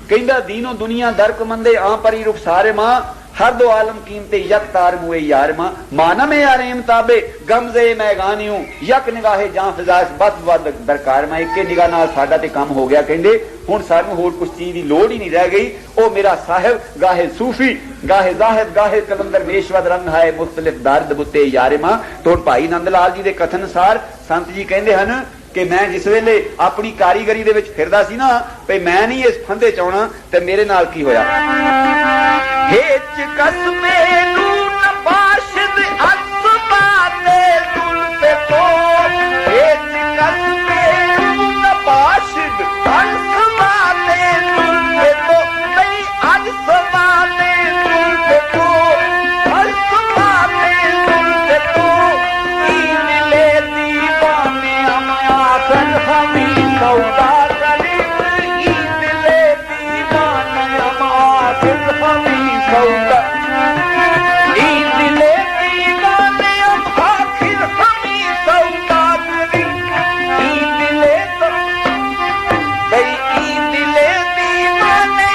कहंदा दीनो दुनिया दरक मंदे आ परी रुखसारे मां, हर दो आलम कीमते यक तार मुए यार मां, माना में यारे मुताबे गमजे मैं गानियूं यक निगाहे जां फिजास बद बद दरकार मां। एक निगाह नाल साडा ते काम हो गया। कहंदे हुण सानू होर कुछ चीज की लोड़ ही नहीं रह गई। ओ मेरा साहिब गाहे सूफी गाहे जाहिद गाहे कलंदर मेशवद रंग है मुख्तलिफ दर्द बुते यारे मां। तो भाई नंद लाल जी के कथन अनुसार संत जी कहंदे हन कि मैं जिस वेले अपनी कारीगरी दे विच फिरदा सी ना भई मैं नहीं इस फंदे च आउणा ते मेरे नाल की होया। हेच कसमे नून बाशिद असबाते जुल्फे तो, हेच कसमे नून बाशिद असबाते जुल्फे तो, नहीं असबाते जुल्फे तो, असबाते जुल्फे तो, ईद ले दीवाने हमी सौदा करे, ईद ले दीवाने हमी सौदा, ईद ले दीवाने आखिर हमी सौदा करे, ईद ले ईद ले दीवाने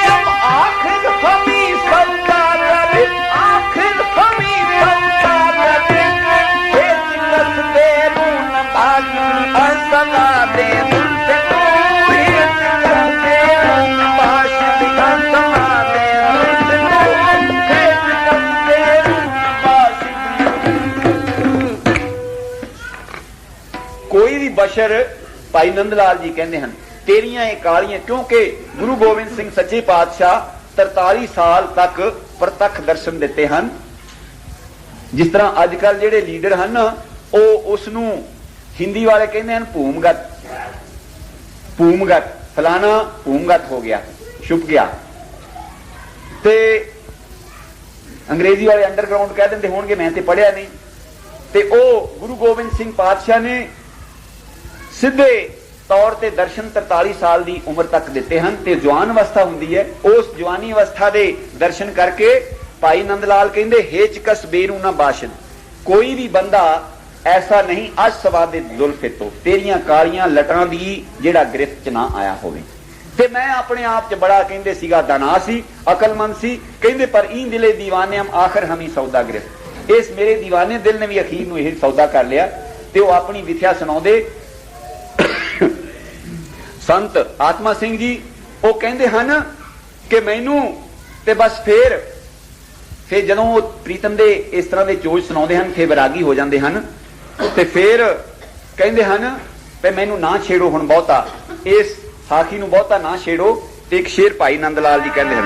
आखिर हमी सौदा करे, आखिर हमी सौदा करे। हेच कसबे नून बाशिद असला दे जुल्फे तो, हेच कसबे नून बाशिद असला दे जुल्फे तो, हेच कसबे नून बाशिद। कोई भी बशर भाई नंद लाल जी कहते हैं तेरियां ये कालियां, क्योंकि गुरु गोबिंद सिंह सच्चे पातशाह 43 साल तक प्रतख दर्शन दिते हैं। जिस तरह अजकल जेडे लीडर हैं वो उसनू हिंदी वाले कहते हैं भूमगत, भूमगत फलाना भूमगत हो गया, छुप गया, ते अंग्रेजी वाले अंडरग्राउंड कह देंगे होंगे मैं तो पढ़िया नहीं। ਤੇ ਉਹ ਗੁਰੂ ਗੋਬਿੰਦ ਸਿੰਘ ਪਾਤਸ਼ਾਹ ਨੇ ਸਿੱਧੇ ਤੌਰ ਤੇ ਦਰਸ਼ਨ 43 ਸਾਲ ਦੀ ਉਮਰ ਤੱਕ ਦਿੱਤੇ ਹਨ ਤੇ ਜਵਾਨ ਅਵਸਥਾ ਹੁੰਦੀ ਹੈ। ਉਸ ਜਵਾਨੀ ਅਵਸਥਾ ਦੇ ਦਰਸ਼ਨ ਕਰਕੇ ਭਾਈ ਨੰਦ ਲਾਲ ਕਹਿੰਦੇ ਹੇਚਕਸ ਬੇਰੂ ਨਾ ਬਾਸ਼ਦ, ਕੋਈ ਵੀ ਬੰਦਾ ਐਸਾ ਨਹੀਂ ਅੱਜ ਸਵਾਦੇ ਜ਼ੁਲਫੇ ਤੋਂ ਤੇਰੀਆਂ ਕਾਲੀਆਂ ਲਟਾਂ ਦੀ ਜਿਹੜਾ ਗ੍ਰਿਫਤ ਚ ਨਾ ਆਇਆ ਹੋਵੇ। ਤੇ ਮੈਂ ਆਪਣੇ ਆਪ ਚ ਬੜਾ ਕਹਿੰਦੇ ਸੀਗਾ ਦਾਨਾ ਸੀ, ਅਕਲਮੰਦ ਸੀ, ਕਹਿੰਦੇ ਪਰ ਇਨ ਦਿਲੇ ਦੀਵਾਨਿਆਮ ਆਖਰ ਹਮੀ ਸੌਦਾ ਗ੍ਰਿਫਤ, ਇਸ ਮੇਰੇ ਦੀਵਾਨੇ ਦਿਲ ਨੇ ਵੀ ਅਖੀਰ ਨੂੰ ਇਹ ਸੌਦਾ ਕਰ ਲਿਆ। ਤੇ ਉਹ ਆਪਣੀ ਵਿਥਿਆ ਸੁਣਾਉਂਦੇ ਸੰਤ ਆਤਮਾ ਸਿੰਘ ਜੀ, ਉਹ ਕਹਿੰਦੇ ਹਨ ਕਿ ਮੈਨੂੰ ਤੇ ਬਸ ਫਿਰ ਜਦੋਂ ਉਹ ਪ੍ਰੀਤਮ ਦੇ ਇਸ ਤਰ੍ਹਾਂ ਦੇ ਚੋਜ ਸੁਣਾਉਂਦੇ ਹਨ ਫਿਰ ਵਿਰਾਗੀ ਹੋ ਜਾਂਦੇ ਹਨ ਤੇ ਫਿਰ ਕਹਿੰਦੇ ਹਨ ਤੇ ਮੈਨੂੰ ਨਾ ਛੇੜੋ ਹੁਣ ਬਹੁਤਾ, ਇਸ ਸਾਖੀ ਨੂੰ ਬਹੁਤਾ ਨਾ ਛੇੜੋ। ਤੇ ਇੱਕ ਸ਼ੇਰ ਭਾਈ ਨੰਦ ਲਾਲ ਜੀ ਕਹਿੰਦੇ ਹਨ,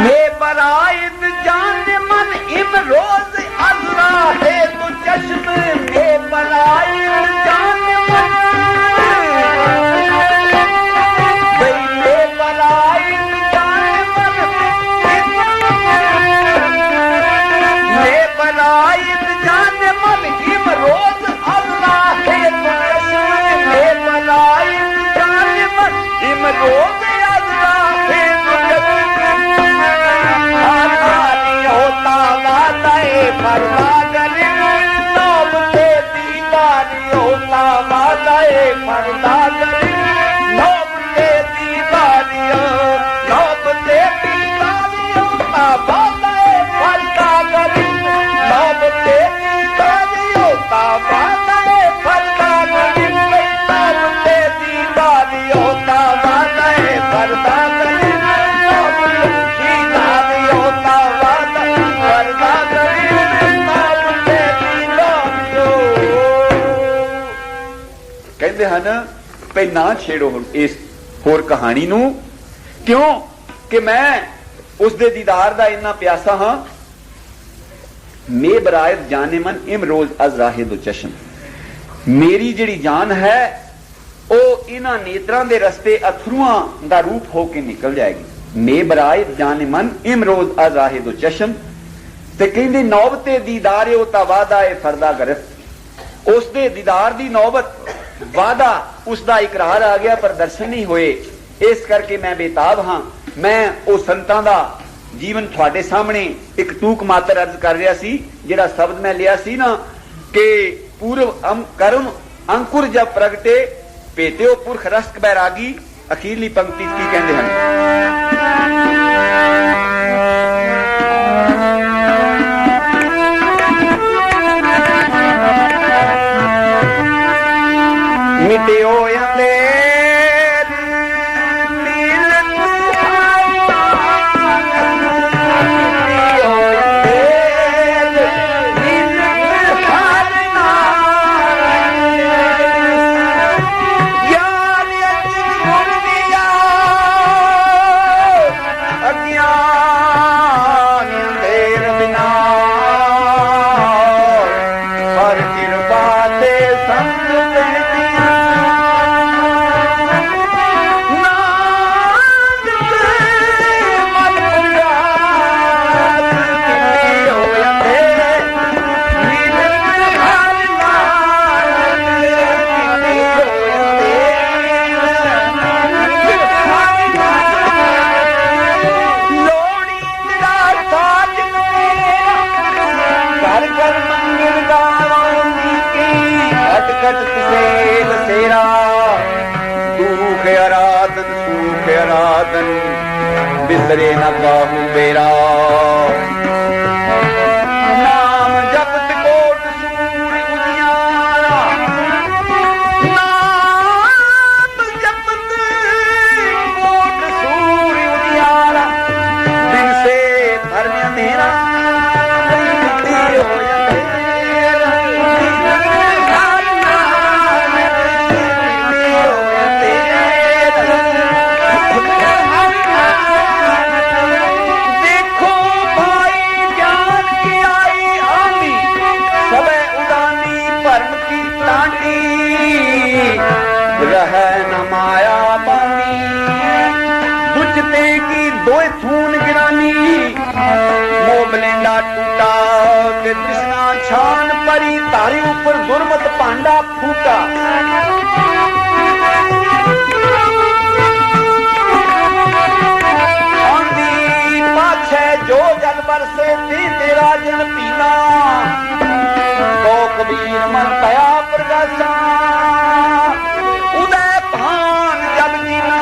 ਮੈਂ ਬਰਾਇਦ ਜਾਨ ਮਨ ਇਮ ਰੋਜ਼ ਅਜ਼ਰਾ ਹੈ ਤੋ ਚਸ਼ਮ, ਮੈਂ ਬਰਾਇਦ ਜਾਨ ਮਨ ਮੈਂ ਬਰਾਇਦ ਜਾਨ ਮਨ ਮੈਂ ਬਰਾਇਦ ਜਾਨ ਮਨ ਇਮ ਰੋਜ਼ ਅਜ਼ਰਾ ਹੈ ਤੋ ਚਸ਼ਮ, ਮੈਂ ਬਰਾਇਦ ਜਾਨ ਮਨ ਇਮ ਰੋਜ਼ ਅਜ਼ਰਾ ਹੈ ਤੋ ਚਸ਼ਮ, होता वादाए फरदा करे नौब ते दीदारी, होता वादाए फरदा करे नौब ते दीदारी, नौब ते दीदारी, होता वादाए फरदा करे नौब ते दीदारी, होता वादाए फरदा करे नौब ते दीदारी, होता वादाए फरदा करे ਕਹਿੰਦੇ ਹਨ ਭਈ ਨਾ ਛੇੜੋ ਇਸ ਹੋਰ ਕਹਾਣੀ ਨੂੰ, ਕਿਉਂ ਕਿ ਮੈਂ ਉਸ ਦੇ ਦੀਦਾਰ ਦਾ ਇੰਨਾ ਪਿਆਸਾ ਹਾਂ। ਮੇ ਬਰਾਇਤ ਜਾਨੇ ਮਨ ਇਮ ਰੋਜ਼ ਅਜ਼ ਰਾਹਿਦ ਚਸ਼ਮ, ਮੇਰੀ ਜਿਹੜੀ ਜਾਨ ਹੈ ਉਹ ਇਹਨਾਂ ਨੇਤਰਾਂ ਦੇ ਰਸਤੇ ਅਥਰੂਆਂ ਦਾ ਰੂਪ ਹੋ ਕੇ ਨਿਕਲ ਜਾਏਗੀ। ਮੇ ਬਰਾਇਤ ਜਾਨੇ ਮਨ ਇਮ ਰੋਜ਼ ਅਜ਼ ਰਾਹਿਦ ਚਸ਼ਮ, ਤੇ ਕਹਿੰਦੇ ਨੌਬਤ ਦੀਦਾਰ ਉਹ ਤਾਂ ਵਾਦਾ ਹੈ ਫਰਦਾ ਗਰਫਤ, ਉਸ ਦੇ ਦੀਦਾਰ ਦੀ ਨੌਬਤ ਵਾਦਾ ਉਸ ਦਾ ਇਕਰਾਰ ਆ ਗਿਆ ਪਰ ਦਰਸ਼ਨ ਨਹੀਂ ਹੋਏ, ਇਸ ਕਰਕੇ ਮੈਂ ਬੇਤਾਬ ਹਾਂ। ਮੈਂ ਉਹ ਸੰਤਾਂ ਦਾ ਜੀਵਨ ਤੁਹਾਡੇ ਸਾਹਮਣੇ ਇੱਕ ਟੂਕ ਮਾਤਰ ਅਰਜ਼ ਕਰ ਰਿਹਾ ਸੀ। ਜਿਹੜਾ ਸ਼ਬਦ ਮੈਂ ਲਿਆ ਸੀ ਨਾ ਕਿ ਪੂਰਵ ਕਰਮ ਅੰਕੁਰ ਜਬ ਪ੍ਰਗਟੇ ਭੇਟਿਓ ਪੁਰਖ ਰਸਕ ਬੈਰਾਗੀ, ਅਖੀਰਲੀ ਪੰਕਤੀ ਕੀ ਕਹਿੰਦੇ ਹਨ, ਮਿਟਿਓ बिसरे न काहू बेरा, नाम जपत कोट सूर उजियारा, नाम जपत कोट सूर उजियारा, दिन से धर्म मेरा रह न माया बनी मोह बलेंडा टूटा के तृष्णा छान परी तारे ऊपर दुर्मत पांडा फूटा आंधी पाछे जो जल बरसे दी तेरा जल पीना तो कबीर मन कया प्रगासा उदय भान जब जीना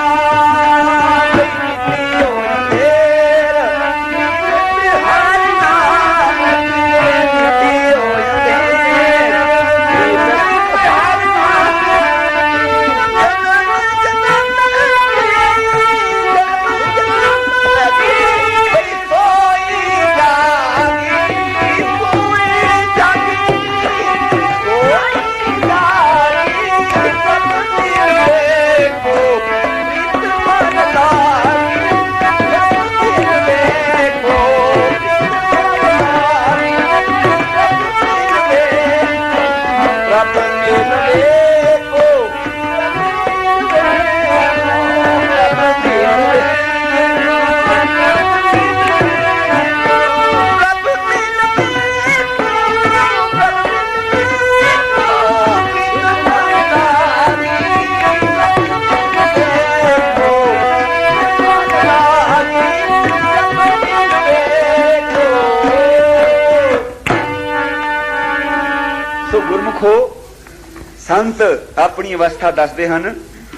संत अपनी अवस्था दसदे हन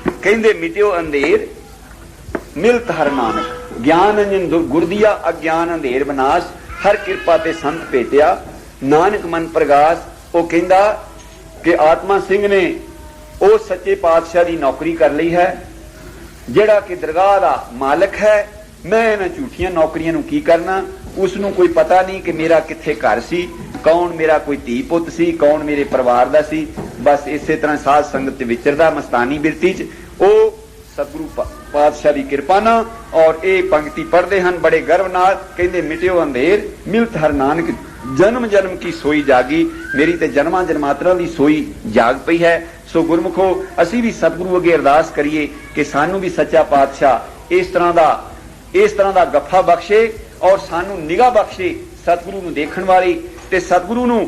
कहंदे मिटियो अंधेर मिलत हर नानक ज्ञान अंजन गुर दिया अज्ञान अंधेर विनाश हर किरपा ते संत भेटिया नानक मन प्रगास। वो कहंदा कि आत्मा सिंह ने वो सच्चे पातशाह की नौकरी कर ली है जिहड़ा कि दरगाह दा मालिक है। मैं इन्हां झूठियां नौकरियां नूं की करना, उसनूं कोई पता नहीं कि मेरा कित्थे घर सी, कौन मेरा कोई धी पुत सी, कौन मेरे परिवार दा सी। बस इसे तरह साध संगत विचरदा मस्तानी बिरती च ओ सतगुरु पातशाह की किरपा नाल और ये पंक्ति पढ़ते हैं बड़े गर्व नाल। कहंदे मिटियो अंधेर मिलत हर नानक जन्म जन्म की सोई जागी। मेरी ते जन्मां जन्मांतरां दी सोई जाग पई है। सो गुरमुखो असीं भी सतगुरु अगे अरदास करिए कि सानू भी सच्चा पातशाह इस तरह दा गफ्फा बख्शे और सानू निगाह बख्शे सतगुरु नूं देखण वाली। ते सतगुरु नूं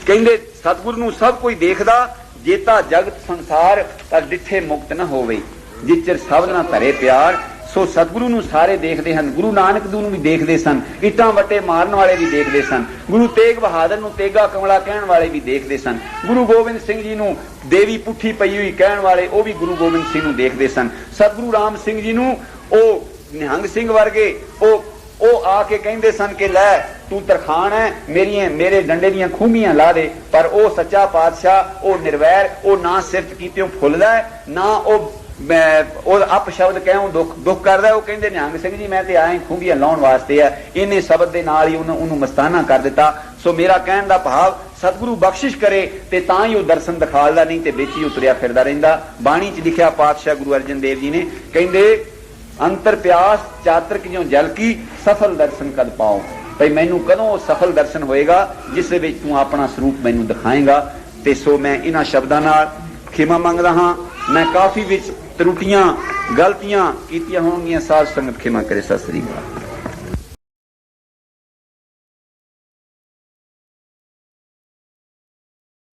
कहंदे सतगुरु नूं सब कोई देखदा जेता जगत संसार तां डिठे मुक्त न होवे जिचर सबना धरे प्यार। सो सतगुरु नूं सारे देखते हैं। गुरु नानक देव नूं भी देखते सन, इटां वटे मारन वाले भी देखते सन, गुरु तेग बहादुर नूं तेगा कमला कहण वाले भी देखते सन, गुरु गोबिंद सिंह जी नूं देवी पुठी पई हुई कहण वाले वो भी गुरु गोबिंद सिंह नूं देखते सन। सतगुरु राम सिंह जी नूं ओ निहंग सिंह वर्गे ओ आके कहंदे सन कि लै तू तरखान है मेरे डंडे दियां खूंबियां ला दे। पर ओ सच्चा पातशाह ओ निर्वैर ओ ना सिफत कीतियों फुलदा है ना ओ अपशब्द कहूं दुख करदा। वो कहंदे निहंग सिंह जी मैं ते आया खूंबियां लाउण वास्ते है। इन्हें शब्द दे नाल ही उन्होंने मस्ताना कर दिता। सो मेरा कहण दा भाव सतगुरु बख्शिश करे ते तां ही दर्शन दिखालदा, नहीं ते विच ही उतरिया फिरदा रहिंदा। बाणी च लिखिया पातशाह गुरु अर्जन देव जी ने कहंदे अंतर प्यास चातरक ज्यों जल की सफल दर्शन कद पाओ। भाई मैनू कदों सफल दर्शन होएगा जिस विच तू अपना स्वरूप मैनू दिखाएगा। ते सो मैं इन्हां शब्दां नाल खिमा मंगदा हां। मैं काफी विच त्रुटियां गलतियां कीतियां होणगीਆਂ साध संगत खिमा करे। सत श्री अकाल।